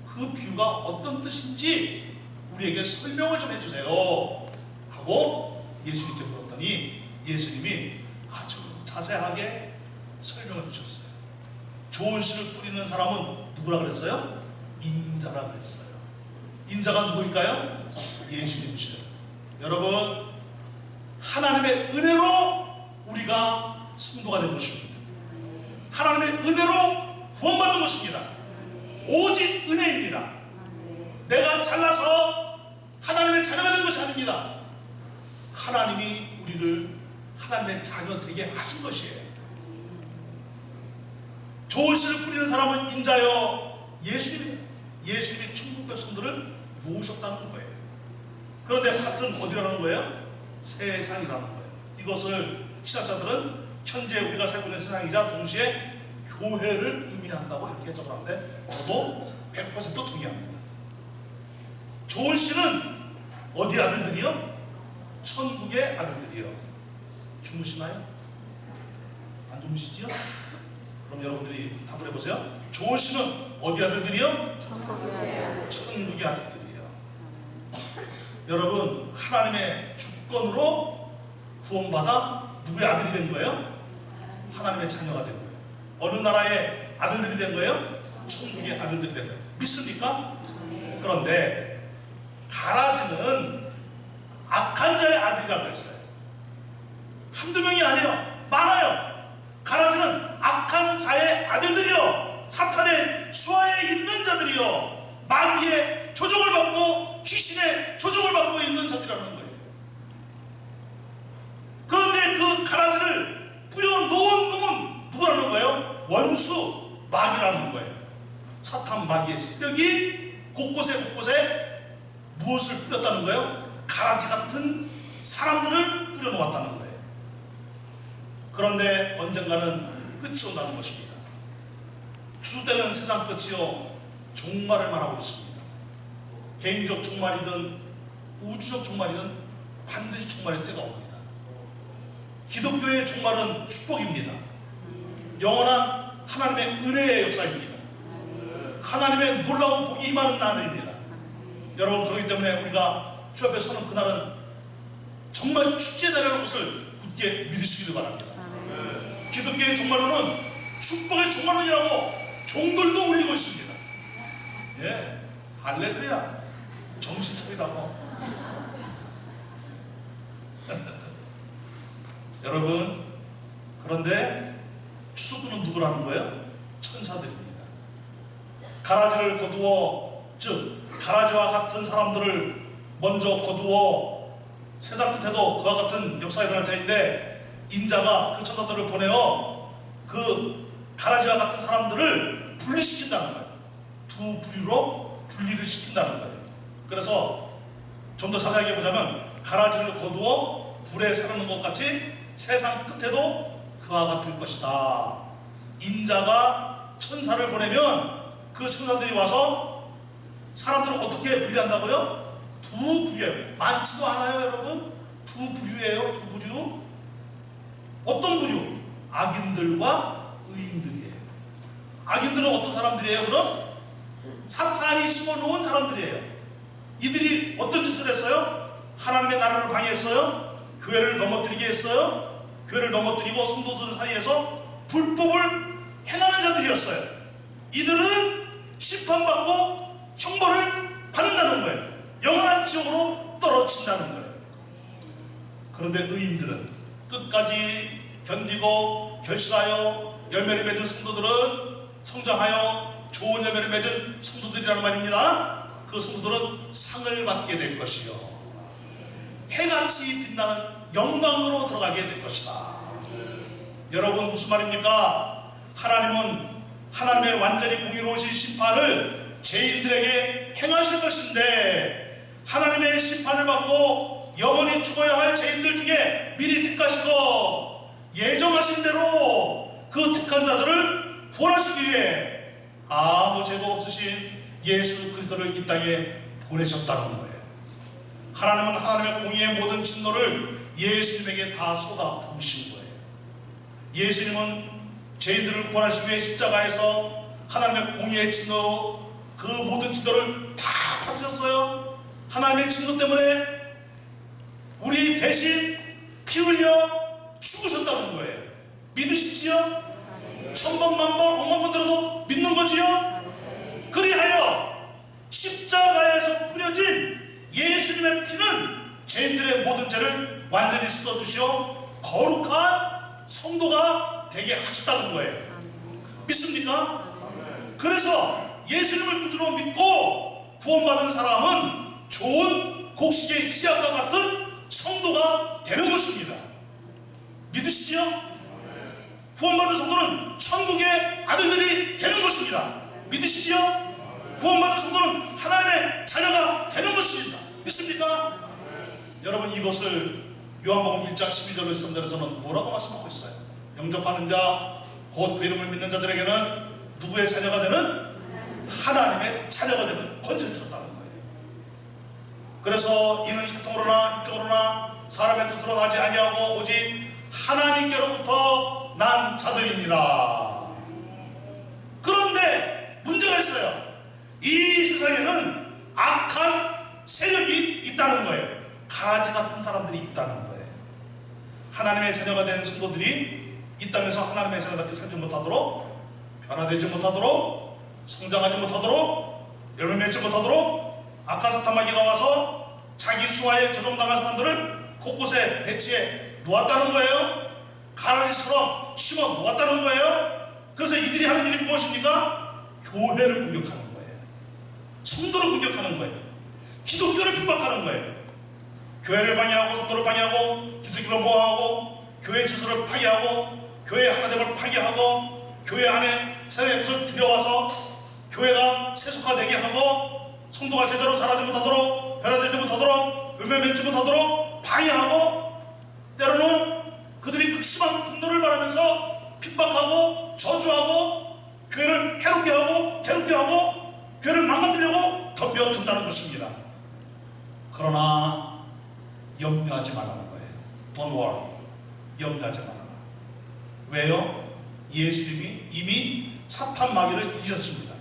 그 비유가 어떤 뜻인지 우리에게 설명을 좀 해주세요 하고 예수님께 물었더니 예수님이 아주 자세하게 설명을 주셨어요. 좋은 씨를 뿌리는 사람은 누구라 그랬어요? 인자라 그랬어요. 인자가 누구일까요? 예수님이시죠. 여러분, 하나님의 은혜로 우리가 성도가 된 것입니다. 하나님의 은혜로 구원받은 것입니다. 오직 은혜입니다. 내가 잘나서 하나님의 자녀가 된 것이 아닙니다. 하나님이 우리를 하나님의 자녀 되게 하신 것이에요. 좋은 씨를 뿌리는 사람은 인자여 예수님이에요. 예수님이 천국 백성들을 모으셨다는 거예요. 그런데 같은 어디라는 거예요? 세상이라는 거예요. 이것을 신학자들은 현재 우리가 살고 있는 세상이자 동시에 교회를 의미한다고 이렇게 해석을 하는데 저도 100% 동의합니다. 좋은 씨는 어디 아들들이요? 천국의 아들들이요. 주무시나요? 안 주무시지요? 그럼 여러분들이 답을 해보세요. 좋은 씨는 어디 아들들이요? 천국의 아들들이요. 여러분, 하나님의 주권으로 구원받아 누구의 아들이 된 거예요? 하나님의 자녀가 된 거예요. 어느 나라의 아들들이 된 거예요? 천국의 아들들이 된 거예요. 믿습니까? 그런데 가라지는 악한 자의 아들이라고 했어요. 한두 명이 아니에요. 많아요. 가라지는 악한 자의 아들들이요, 사탄의 수하에 있는 자들이요, 마귀의 조종을 받고 귀신의 조종을 받고 있는 자들이라는 거예요. 그런데 그 가라지를 뿌려놓은 놈은 누구라는 거예요? 원수 마귀라는 거예요. 사탄 마귀의 세력이 곳곳에 무엇을 뿌렸다는 거예요? 가라지 같은 사람들을 뿌려놓았다는 거예요. 그런데 언젠가는 끝이 온다는 것입니다. 추수되는 세상 끝이요, 종말을 말하고 있습니다. 개인적 종말이든 우주적 종말이든 반드시 종말의 때가 옵니다. 기독교의 종말은 축복입니다. 영원한 하나님의 은혜의 역사입니다. 하나님의 놀라운 복이 임하는 날입니다. 여러분, 그렇기 때문에 우리가 주 앞에 서는 그날은 정말 축제의 날이라는 것을 굳게 믿으시기를 바랍니다. 기독교의 종말론은 축복의 종말론이라고 종들도 울리고 있습니다. 예, 할렐루야. 정신 차리라고. 여러분, 그런데 추수꾼은 누구라는 거예요? 천사들입니다. 가라지를 거두어, 즉 가라지와 같은 사람들을 먼저 거두어 세상 끝에도 그와 같은 역사가 일어날 터인데, 인자가 그 천사들을 보내어 그 가라지와 같은 사람들을 분리시킨다는 거예요. 두 부류로 분리를 시킨다는 거예요. 그래서 좀 더 자세하게 보자면, 가라지를 거두어 불에 사르는 것 같이 세상 끝에도 그와 같을 것이다. 인자가 천사를 보내면 그 천사들이 와서 사람들을 어떻게 분리한다고요? 두 부류예요. 많지도 않아요, 여러분. 두 부류예요. 두 부류. 어떤 부류? 악인들과 의인들이에요. 악인들은 어떤 사람들이에요? 그럼 사탄이 심어놓은 사람들이에요. 이들이 어떤 짓을 했어요? 하나님의 나라를 방해했어요. 교회를 넘어뜨리게 했어요. 교회를 넘어뜨리고 성도들 사이에서 불법을 행하는 자들이었어요. 이들은 심판받고 형벌을 받는다는 거예요. 영원한 지옥으로 떨어진다는 거예요. 그런데 의인들은 끝까지 견디고 결실하여 열매를 맺은 성도들은 성장하여 좋은 열매를 맺은 성도들이라는 말입니다. 그 성도들은 상을 받게 될 것이요, 해같이 빛나는 영광으로 들어가게 될 것이다. 여러분, 무슨 말입니까? 하나님은 하나님의 완전히 공의로우신 심판을 죄인들에게 행하실 것인데, 하나님의 심판을 받고 영원히 죽어야 할 죄인들 중에 미리 택하시고 예정하신 대로 그 택한 자들을 구원하시기 위해 아무 죄도 없으신 예수 그리스도를 이 땅에 보내셨다는 거예요. 하나님은 하나님의 공의의 모든 진노를 예수님에게 다 쏟아 부으신 거예요. 예수님은 죄인들을 구원하시기 위해 십자가에서 하나님의 공의의 진노, 그 모든 진노를 다 받으셨어요. 하나님의 진노 때문에 우리 대신 피 흘려 죽으셨다는 거예요. 믿으시지요? 천번 만번 억만번 들어도 믿는 거지요? 그리하여 십자가에서 뿌려진 예수님의 피는 죄인들의 모든 죄를 완전히 씻어주시어 거룩한 성도가 되게 하셨다는 거예요. 믿습니까? 그래서 예수님을 구주로 믿고 구원받은 사람은 좋은 곡식의 씨앗과 같은 성도가 되는 것입니다. 믿으시죠? 구원받은 성도는 천국의 아들들이 되는 것입니다. 믿으시죠? 구원받은 성도는 하나님의 자녀가 되는 것입니다. 믿습니까? 여러분, 이것을 요한복음 1장 12절로 13절에서는 뭐라고 말씀하고 있어요? 영접하는 자, 곧 그 이름을 믿는 자들에게는 누구의 자녀가 되는? 하나님의 자녀가 되는 권세를 주셨다는 거예요. 그래서 이는 혈통으로나 육정으로나 사람의 뜻으로 나지 아니하고 오직 하나님께로부터 난 자들이니라. 그런데 문제가 있어요. 이 세상에는 악한 세력이 있다는 거예요. 가라지 같은 사람들이 있다는 거예요. 하나님의 자녀가 된 성도들이 이 땅에서 하나님의 자녀답게 살지 못하도록, 변화되지 못하도록, 성장하지 못하도록, 열매 맺지 못하도록 악한 사탄 마귀가 와서 자기 수하에 조종당한 사람들을 곳곳에 배치해 놓았다는 거예요. 가라지처럼 심어 놓았다는 거예요. 그래서 이들이 하는 일이 무엇입니까? 교회를 공격하는 거예요. 성도를 공격하는 거예요. 기독교를 핍박하는 거예요. 교회를 방해하고 성도를 방해하고 기독교를 모함하고 교회 질서를 파괴하고 교회 하나됨을 파괴하고 교회 안에 세상의 것을 들여와서 교회가 세속화되게 하고 성도가 제대로 자라지 못하도록, 변화되지 못하도록, 열매 맺지 못하도록 방해하고, 때로는 그들이 극심한 분노를 바라면서 핍박하고 저주하고 교회를 해롭게 하고 괴롭게 하고 교회를 망가뜨리려고 덤벼든다는 것입니다. 그러나 염려하지 말라는 거예요. Don't worry. 염려하지 말아라. 왜요? 예수님이 이미 사탄 마귀를 이기셨습니다.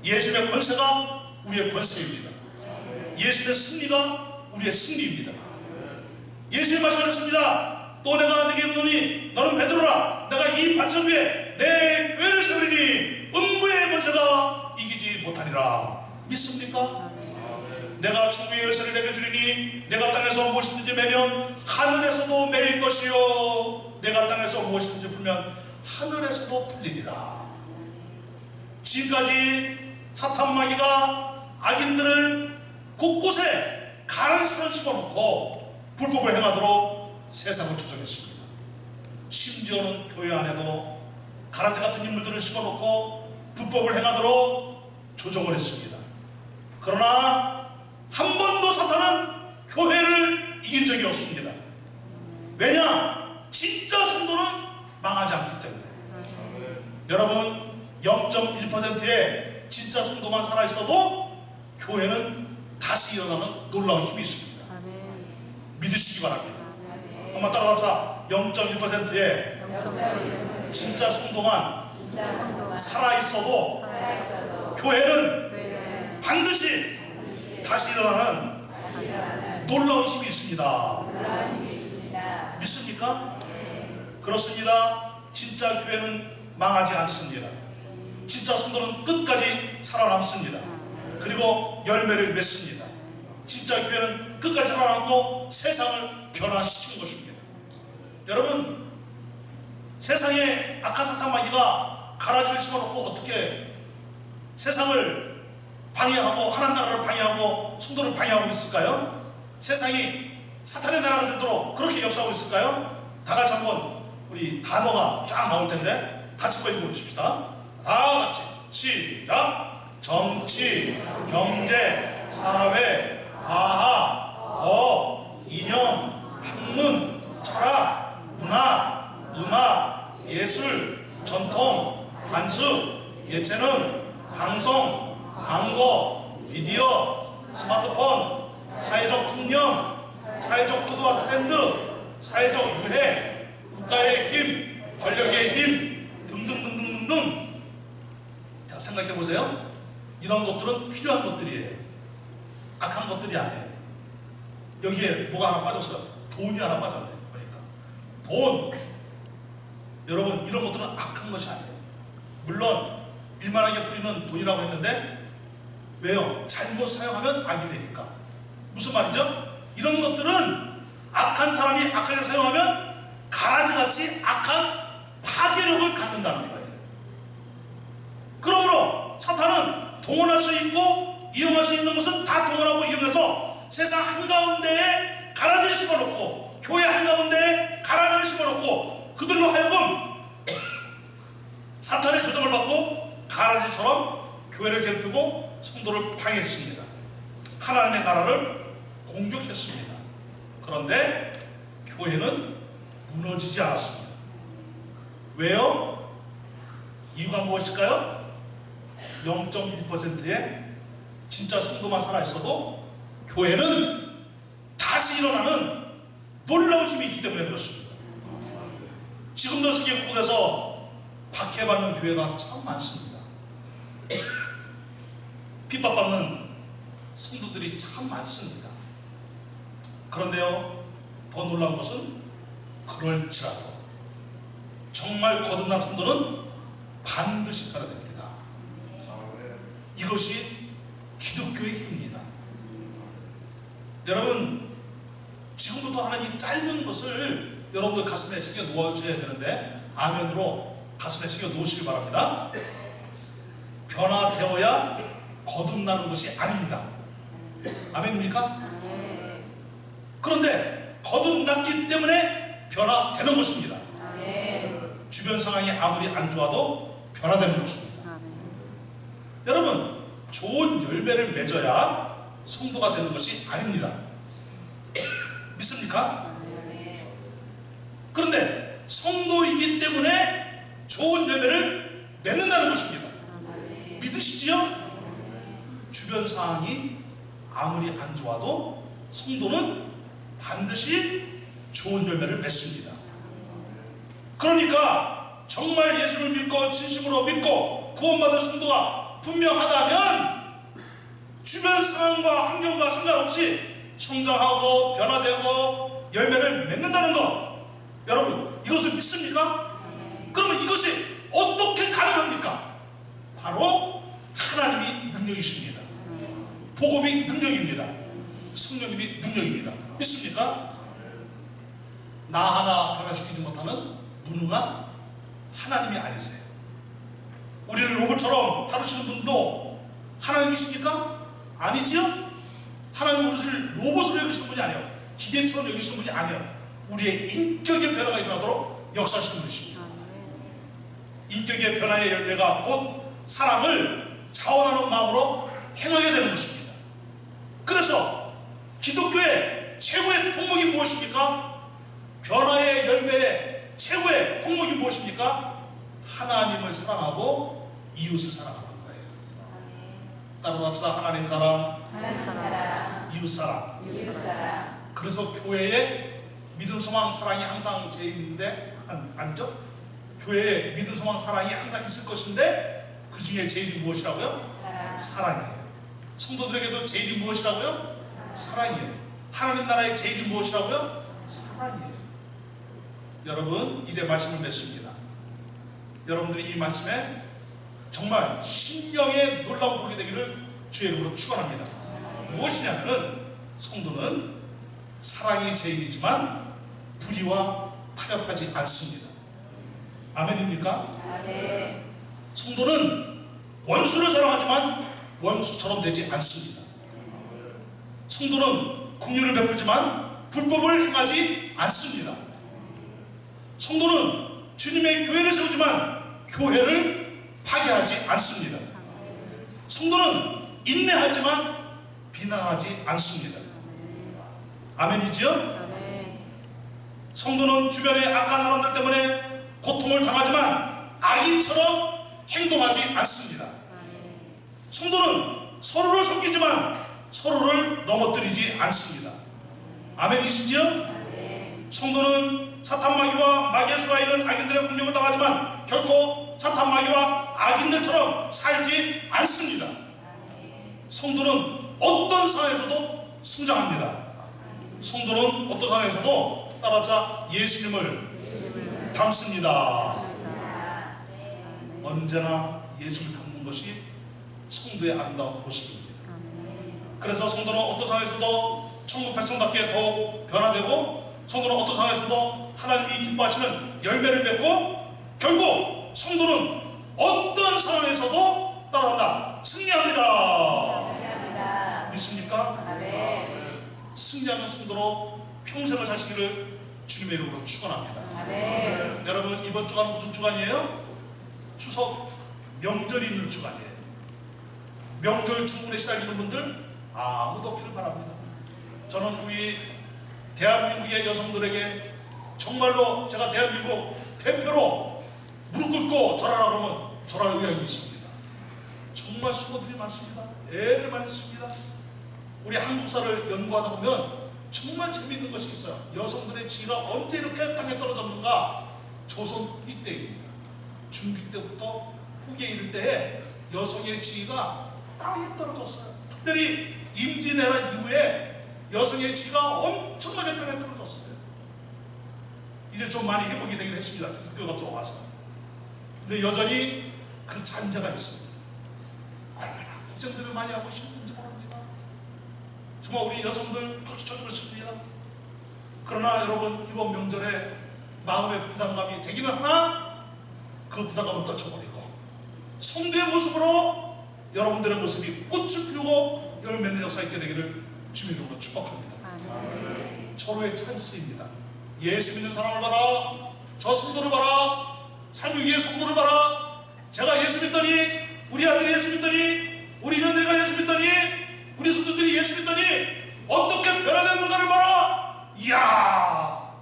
예수님의 권세가 우리의 권세입니다. 예수님의 승리가 우리의 승리입니다. 예수님 말씀하셨습니다. 또 내가 네게 이르노니 너는 베드로라. 내가 이 반석 위에 내 교회를 세우리니 음부의 권세가 이기지 못하리라. 믿습니까? 내가 천국의 열쇠를 내게 주리니 내가 땅에서 무엇이든지 매면 하늘에서도 매일 것이요 내가 땅에서 무엇이든지 풀면 하늘에서도 풀리리라. 지금까지 사탄 마귀가 악인들을 곳곳에 가라지처럼 집어넣고 불법을 행하도록 세상을 조정했습니다. 심지어는 교회 안에도 가라지 같은 인물들을 집어넣고 불법을 행하도록 조정을 했습니다. 그러나 한 번도 사탄은 교회를 이긴 적이 없습니다. 왜냐? 진짜 성도는 망하지 않기 때문에. 여러분, 0.1%의 진짜 성도만 살아있어도 교회는 다시 일어나는 놀라운 힘이 있습니다. 믿으시기 바랍니다. 한번 따라합시다. 0.1%의 진짜 성도만 살아있어도 교회는 반드시 다시 일어나는 놀라운 힘이 있습니다. 믿습니까? 그렇습니다. 진짜 교회는 망하지 않습니다. 진짜 성도는 끝까지 살아남습니다. 그리고 열매를 맺습니다. 진짜 교회는 끝까지 살아남고 세상을 변화시키는 것입니다. 여러분, 세상에 악한 사탄 마귀가 가라지를 심어놓고 어떻게 세상을 방해하고 하나님 나라를 방해하고 성도를 방해하고 있을까요? 세상이 사탄의 나라가 되도록 그렇게 역사하고 있을까요? 다 같이 한번 우리 단어가 쫙 나올 텐데 같이 한번 읽어보십시다. 다 같이 시작. 정치, 경제, 사회, 과학, 법, 이념, 학문, 철학, 문화, 음악, 예술, 전통, 관습, 예체능, 방송, 광고, 미디어, 스마트폰, 사회적 통념, 사회적 코드와 트렌드, 사회적 유해, 국가의 힘, 권력의 힘 등등등등등등. 자, 생각해 보세요. 이런 것들은 필요한 것들이에요. 악한 것들이 아니에요. 여기에 뭐가 하나 빠졌어요? 돈이 하나 빠졌네. 그러니까 돈. 여러분, 이런 것들은 악한 것이 아니에요. 물론 일만하게 뿌리는 돈이라고 했는데 왜요? 잘못 사용하면 악이 되니까. 무슨 말이죠? 이런 것들은 악한 사람이 악하게 사용하면 가라지같이 악한 파괴력을 갖는다는 거예요. 그러므로 사탄은 동원할 수 있고 이용할 수 있는 것은 다 동원하고 이용해서 세상 한가운데에 가라지를 심어놓고, 교회 한가운데 가라지를 심어놓고 그들로 하여금 사탄의 조정을 받고 가라지처럼 교회를 괴롭히고 성도를 방해했습니다. 하나님의 나라를 공격했습니다. 그런데 교회는 무너지지 않았습니다. 왜요? 이유가 무엇일까요? 0.1%의 진짜 성도만 살아있어도 교회는 다시 일어나는 놀라운 힘이 있기 때문에 그렇습니다. 지금도 세계 곳곳에서 박해받는 교회가 참 많습니다. 핍박받는 성도들이 참 많습니다. 그런데요, 더 놀라운 것은 그럴지라도 정말 거듭난 성도는 반드시 변화됩니다. 이것이 기독교의 힘입니다. 여러분, 지금부터 하는 이 짧은 것을 여러분들 가슴에 새겨 놓으셔야 되는데, 아멘으로 가슴에 새겨 놓으시기 바랍니다. 변화되어야 거듭나는 것이 아닙니다. 아멘입니까? 그런데 거듭났기 때문에 변화되는 것입니다. 주변 상황이 아무리 안 좋아도 변화되는 것입니다. 여러분, 좋은 열매를 맺어야 성도가 되는 것이 아닙니다. 믿습니까? 그런데 성도이기 때문에 좋은 열매를 맺는다는 것입니다. 믿으시지요? 주변 상황이 아무리 안 좋아도 성도는 반드시 좋은 열매를 맺습니다. 그러니까 정말 예수를 믿고 진심으로 믿고 구원받은 성도가 분명하다면 주변 상황과 환경과 상관없이 성장하고 변화되고 열매를 맺는다는 것, 여러분 이것을 믿습니까? 그러면 이것이 어떻게 가능합니까? 바로 하나님이 능력이십니다. 복음이 능력입니다. 성령님이 능력입니다. 믿습니까? 나 하나 변화시키지 못하는 무능한 하나님이 아니세요. 우리를 로봇처럼 다루시는 분도 하나님이십니까? 아니지요? 하나님은 우리를 로봇으로 여기시는 분이 아니에요. 기계처럼 여기시는 분이 아니에요. 우리의 인격의 변화가 일어나도록 역사하시는 분이십니다. 인격의 변화의 열매가 곧 사랑을 자원하는 마음으로 행하게 되는 것입니다. 그래서 기독교의 최고의 통목이 무엇입니까? 변화의 열매의 최고의 통목이 무엇입니까? 하나님을 사랑하고 이웃을 사랑하는 거예요. 따라합시다. 하나님 사랑, 이웃 사랑. 그래서 교회에 믿음, 소망, 사랑이 항상 제일인데, 아니죠? 교회에 믿음, 소망, 사랑이 항상 있을 것인데 그 중에 제일이 무엇이라고요? 사랑이에요. 성도들에게도 제일이 무엇이라고요? 사랑이에요. 하나님 나라의 제일이 무엇이라고요? 사랑이에요. 여러분, 이제 말씀을 맺습니다. 여러분들이 이 말씀에 정말 신령의 놀라운 복이 되기를 주의 이름으로 축원합니다. 무엇이냐면은 성도는 사랑이 제일이지만 불의와 타협하지 않습니다. 아멘입니까? 아멘. 성도는 원수를 사랑하지만 원수처럼 되지 않습니다. 성도는 긍휼을 베풀지만 불법을 행하지 않습니다. 성도는 주님의 교회를 세우지만 교회를 파괴하지 않습니다. 성도는 인내하지만 비난하지 않습니다. 아멘이지요? 성도는 주변의 악한 사람들 때문에 고통을 당하지만 악인처럼 행동하지 않습니다. 성도는 서로를 섬기지만 서로를 넘어뜨리지 않습니다. 아멘이시죠? 성도는 사탄 마귀와 마귀의 수가 있는 악인들의 공격을 당하지만 결코 사탄 마귀와 악인들처럼 살지 않습니다. 성도는 어떤 상황에서도 성장합니다. 성도는 어떤 상황에서도 따라서 예수님을 닮습니다. 언제나 예수를 닮는 것이 성도의 아름다운 모습입니다. 그래서 성도는 어떤 상황에서도 천국 백성답게 더욱 변화되고, 성도는 어떤 상황에서도 하나님이 기뻐하시는 열매를 맺고, 결국 성도는 어떤 상황에서도 따라간다. 승리합니다. 믿습니까? 승리하는 성도로 평생을 사시기를 주님의 이름으로 축원합니다. 아멘. 여러분, 이번 주간은 무슨 주간이에요? 추석 명절이 있는 주간이에요. 명절 주문에 시달리는 분들 아무도 없기를 바랍니다. 저는 우리 대한민국의 여성들에게 정말로 제가 대한민국 대표로 무릎 꿇고 절하라 그러면 절할 의향이 있습니다. 정말 수고들이 많습니다. 애를 많이 씁니다. 우리 한국사를 연구하다 보면 정말 재미있는 것이 있어요. 여성들의 지위가 언제 이렇게 땅에 떨어졌는가? 조선 후기 때입니다. 중기 때부터 후기에 이를 때에 여성의 지위가 땅에 떨어졌어요. 특별히 임진왜란 이후에 여성의 지위가 엄청나게 땅에 떨어졌어요. 이제 좀 많이 회복이 되긴 했습니다. 기독교가 들어와서. 근데 여전히 그 잔재가 있습니다. 얼마나 걱정들을 많이 하고 싶은지 모릅니다. 정말 우리 여성들 박수 쳐주고 싶습니다. 그러나 여러분, 이번 명절에 마음의 부담감이 되기는 하나 그 부담감을 떨쳐버리고 성도의 모습으로 여러분들의 모습이 꽃을 피우고 열매맺는 역사 있게 되기를 주님의 이름으로 축복합니다. 서로의 찬스입니다. 예수 믿는 사람을 봐라, 저 성도를 봐라, 삶 위의 성도를 봐라. 제가 예수 믿더니, 우리 아들이 예수 믿더니, 우리 며느리가 예수 믿더니, 우리 성도들이 예수 믿더니 어떻게 변화됐는가를 봐라. 이야,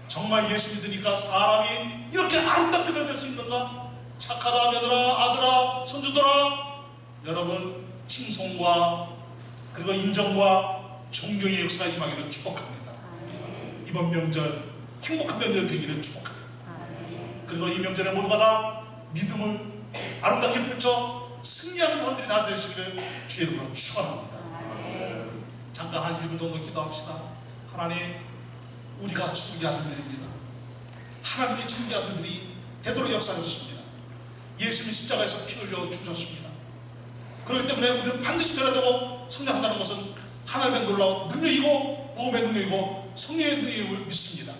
정말 예수 믿으니까 사람이 이렇게 아름답게 변할 수 있는가? 착하다 며느라, 아들아, 손주들아. 여러분, 칭송과 그리고 인정과 존경의 역사가 임하기를 축복합니다. 이번 명절 행복한 명절 되기를 축복합니다. 그리고 이 명절에 모두가 다 믿음을 아름답게 펼쳐 승리하는 사람들이 다 되시기를 주의 이름으로 축원합니다. 잠깐 한 1분 정도 기도합시다. 하나님, 우리가 천국의 아들들입니다. 하나님의 천국의 아들들이 되도록 역사해 주십니다. 예수님이 십자가에서 피 흘려 죽으셨습니다. 그렇기 때문에 우리는 반드시 변화되고 성장한다는 것은 하나님의 놀라운 능력이고 복음의 능력이고 성령의 능력을 믿습니다.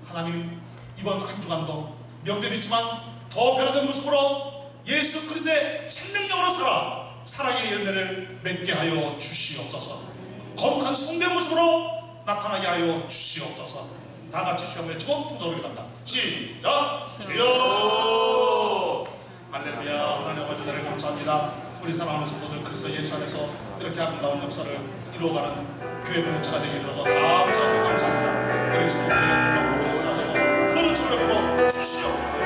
하나님, 이번 한 주간도 명절이지만 더 변화된 모습으로 예수 그리스도의 생명력으로 살아 사랑의 열매를 맺게 하여 주시옵소서. 거룩한 성도의 모습으로 나타나게 하여 주시옵소서. 다 같이 주여 외치고 통성으로 기도합니다. 시작! 주여! 할렐루야. 하나님 아버지, 하나님 감사합니다. 우리 사랑하는 성도들 그리스도 예수 안에서 이렇게 아름다운 역사를 이루어가는 교회 공동체가 되게 해주셔서 감사합니다. 감사합니다. 우리 성도들에게 놀라운 역사하시고 그런 축복으로 주시옵소서.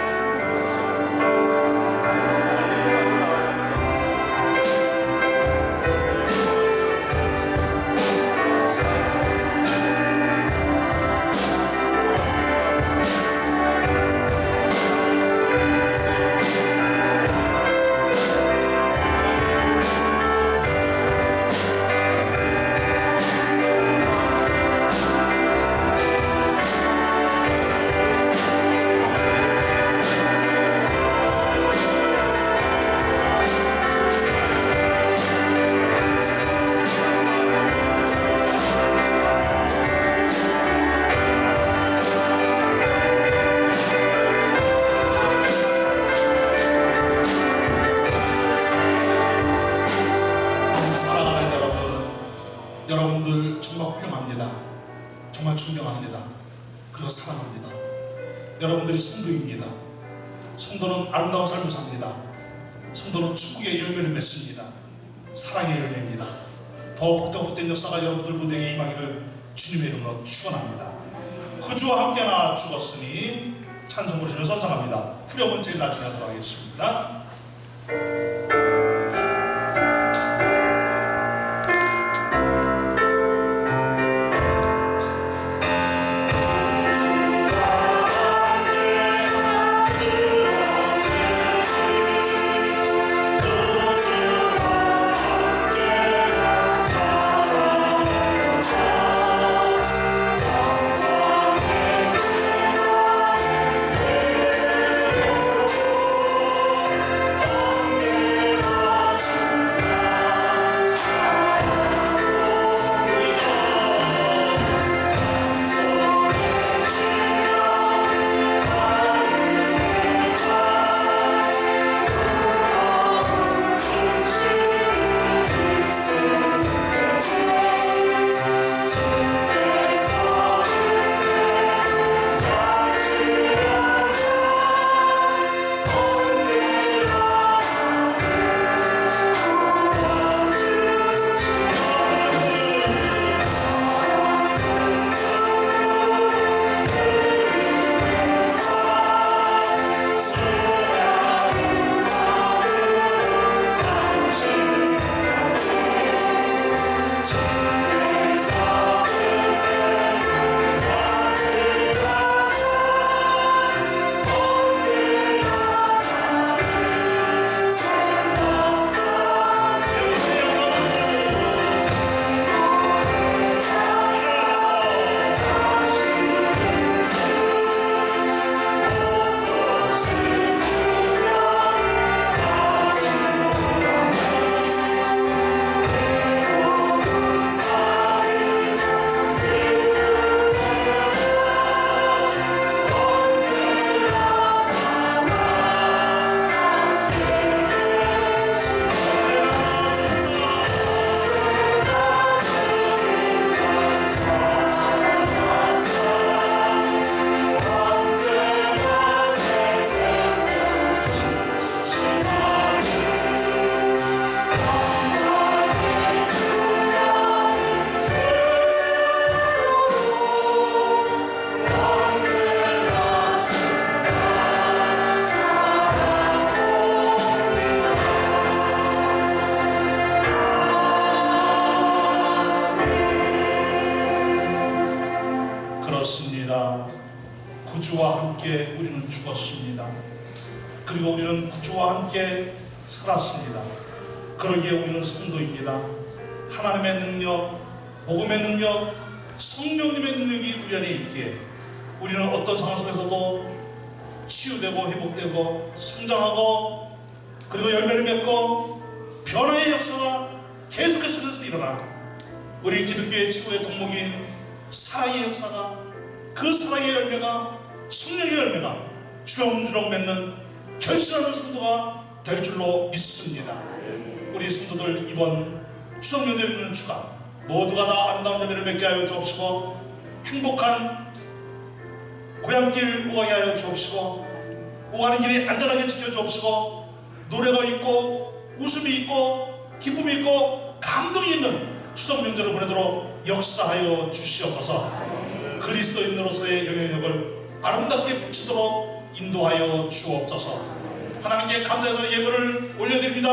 여러분들 정말 훌륭합니다. 정말 존경합니다. 그리고 사랑합니다. 여러분들이 성도입니다. 성도는 아름다운 삶을 삽니다. 성도는 천국의 열매를 맺습니다. 사랑의 열매입니다. 더 복된 역사가 여러분들 모두에게 임하기를 주님의 이름으로 축원합니다. 그주와 함께나 죽었으니 찬송 부르시면서 선상합니다. 후렴은 제일 나중에 하도록 하겠습니다. 구주와 함께 우리는 죽었습니다. 그리고 우리는 구주와 함께 살았습니다. 그러기에 우리는 성도입니다. 하나님의 능력, 복음의 능력, 성령님의 능력이 우리 안에 있기에 우리는 어떤 상황 속에서도 치유되고 회복되고 성장하고 그리고 열매를 맺고 변화의 역사가 계속해서 일어나 우리 기독교의 최고의 덕목인 사랑의 역사가 그 사랑의 열매가 성령의 열매가 주렁주렁 맺는 결실하는 성도가 될 줄로 믿습니다. 우리 성도들 이번 추석 명절에 있는 주간 모두가 다 아름다운 열매를 맺게 하여 주옵시고 행복한 고향길 오가게 하여 주옵시고 오가는 길이 안전하게 지켜주옵시고 노래가 있고 웃음이 있고 기쁨이 있고 감동이 있는 추석 명절을 보내도록 역사하여 주시옵소서. 그리스도인으로서의 영향력을 아름답게 비치도록 인도하여 주옵소서. 하나님께 감사해서 예물을 올려드립니다.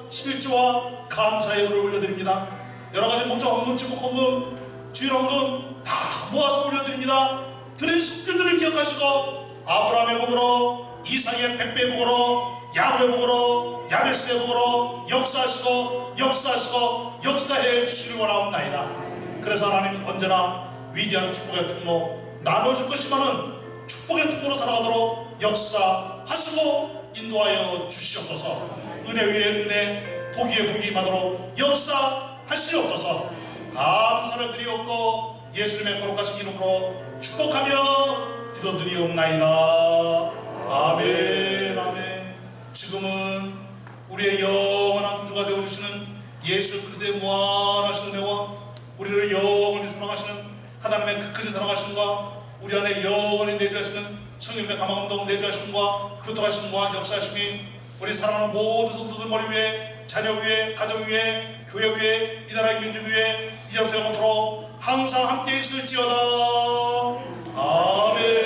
11조와 감사 예물을 올려드립니다. 여러가지 목자 헌금, 지목 헌금, 주일 헌금 다 모아서 올려드립니다. 드린 숙들들을 기억하시고 아브라함의 복으로 이삭의 100배 복으로 야곱의 복으로 야베스의 복으로 역사하시고 역사해 주시길 원하옵나이다. 그래서 하나님 언제나 위대한 축복의 통로 나눠줄 것이면은 축복의 통로로 살아가도록 역사하시고 인도하여 주시옵소서. 은혜 위에 은혜 복 위에 복이 임하도록 역사하시옵소서. 감사를 드리옵고 예수님의 거룩하신 이름으로 축복하며 기도드리옵나이다. 아멘 아멘. 지금은 우리의 영원한 구주가 되어주시는 예수 그리스도의 무한하신 은혜와 우리를 영원히 사랑하시는 하나님의 그 크신 사랑하심과 우리 안에 영원히 내주하시는 성령의 감화감동 내주하심과 교통하심과 역사하심이 우리 사랑하는 모든 성도들 머리 위에 자녀 위에 가정 위에 교회 위에 이 나라의 민족 위에 이제부터 영원토록 항상 함께 있을지어다. 아멘.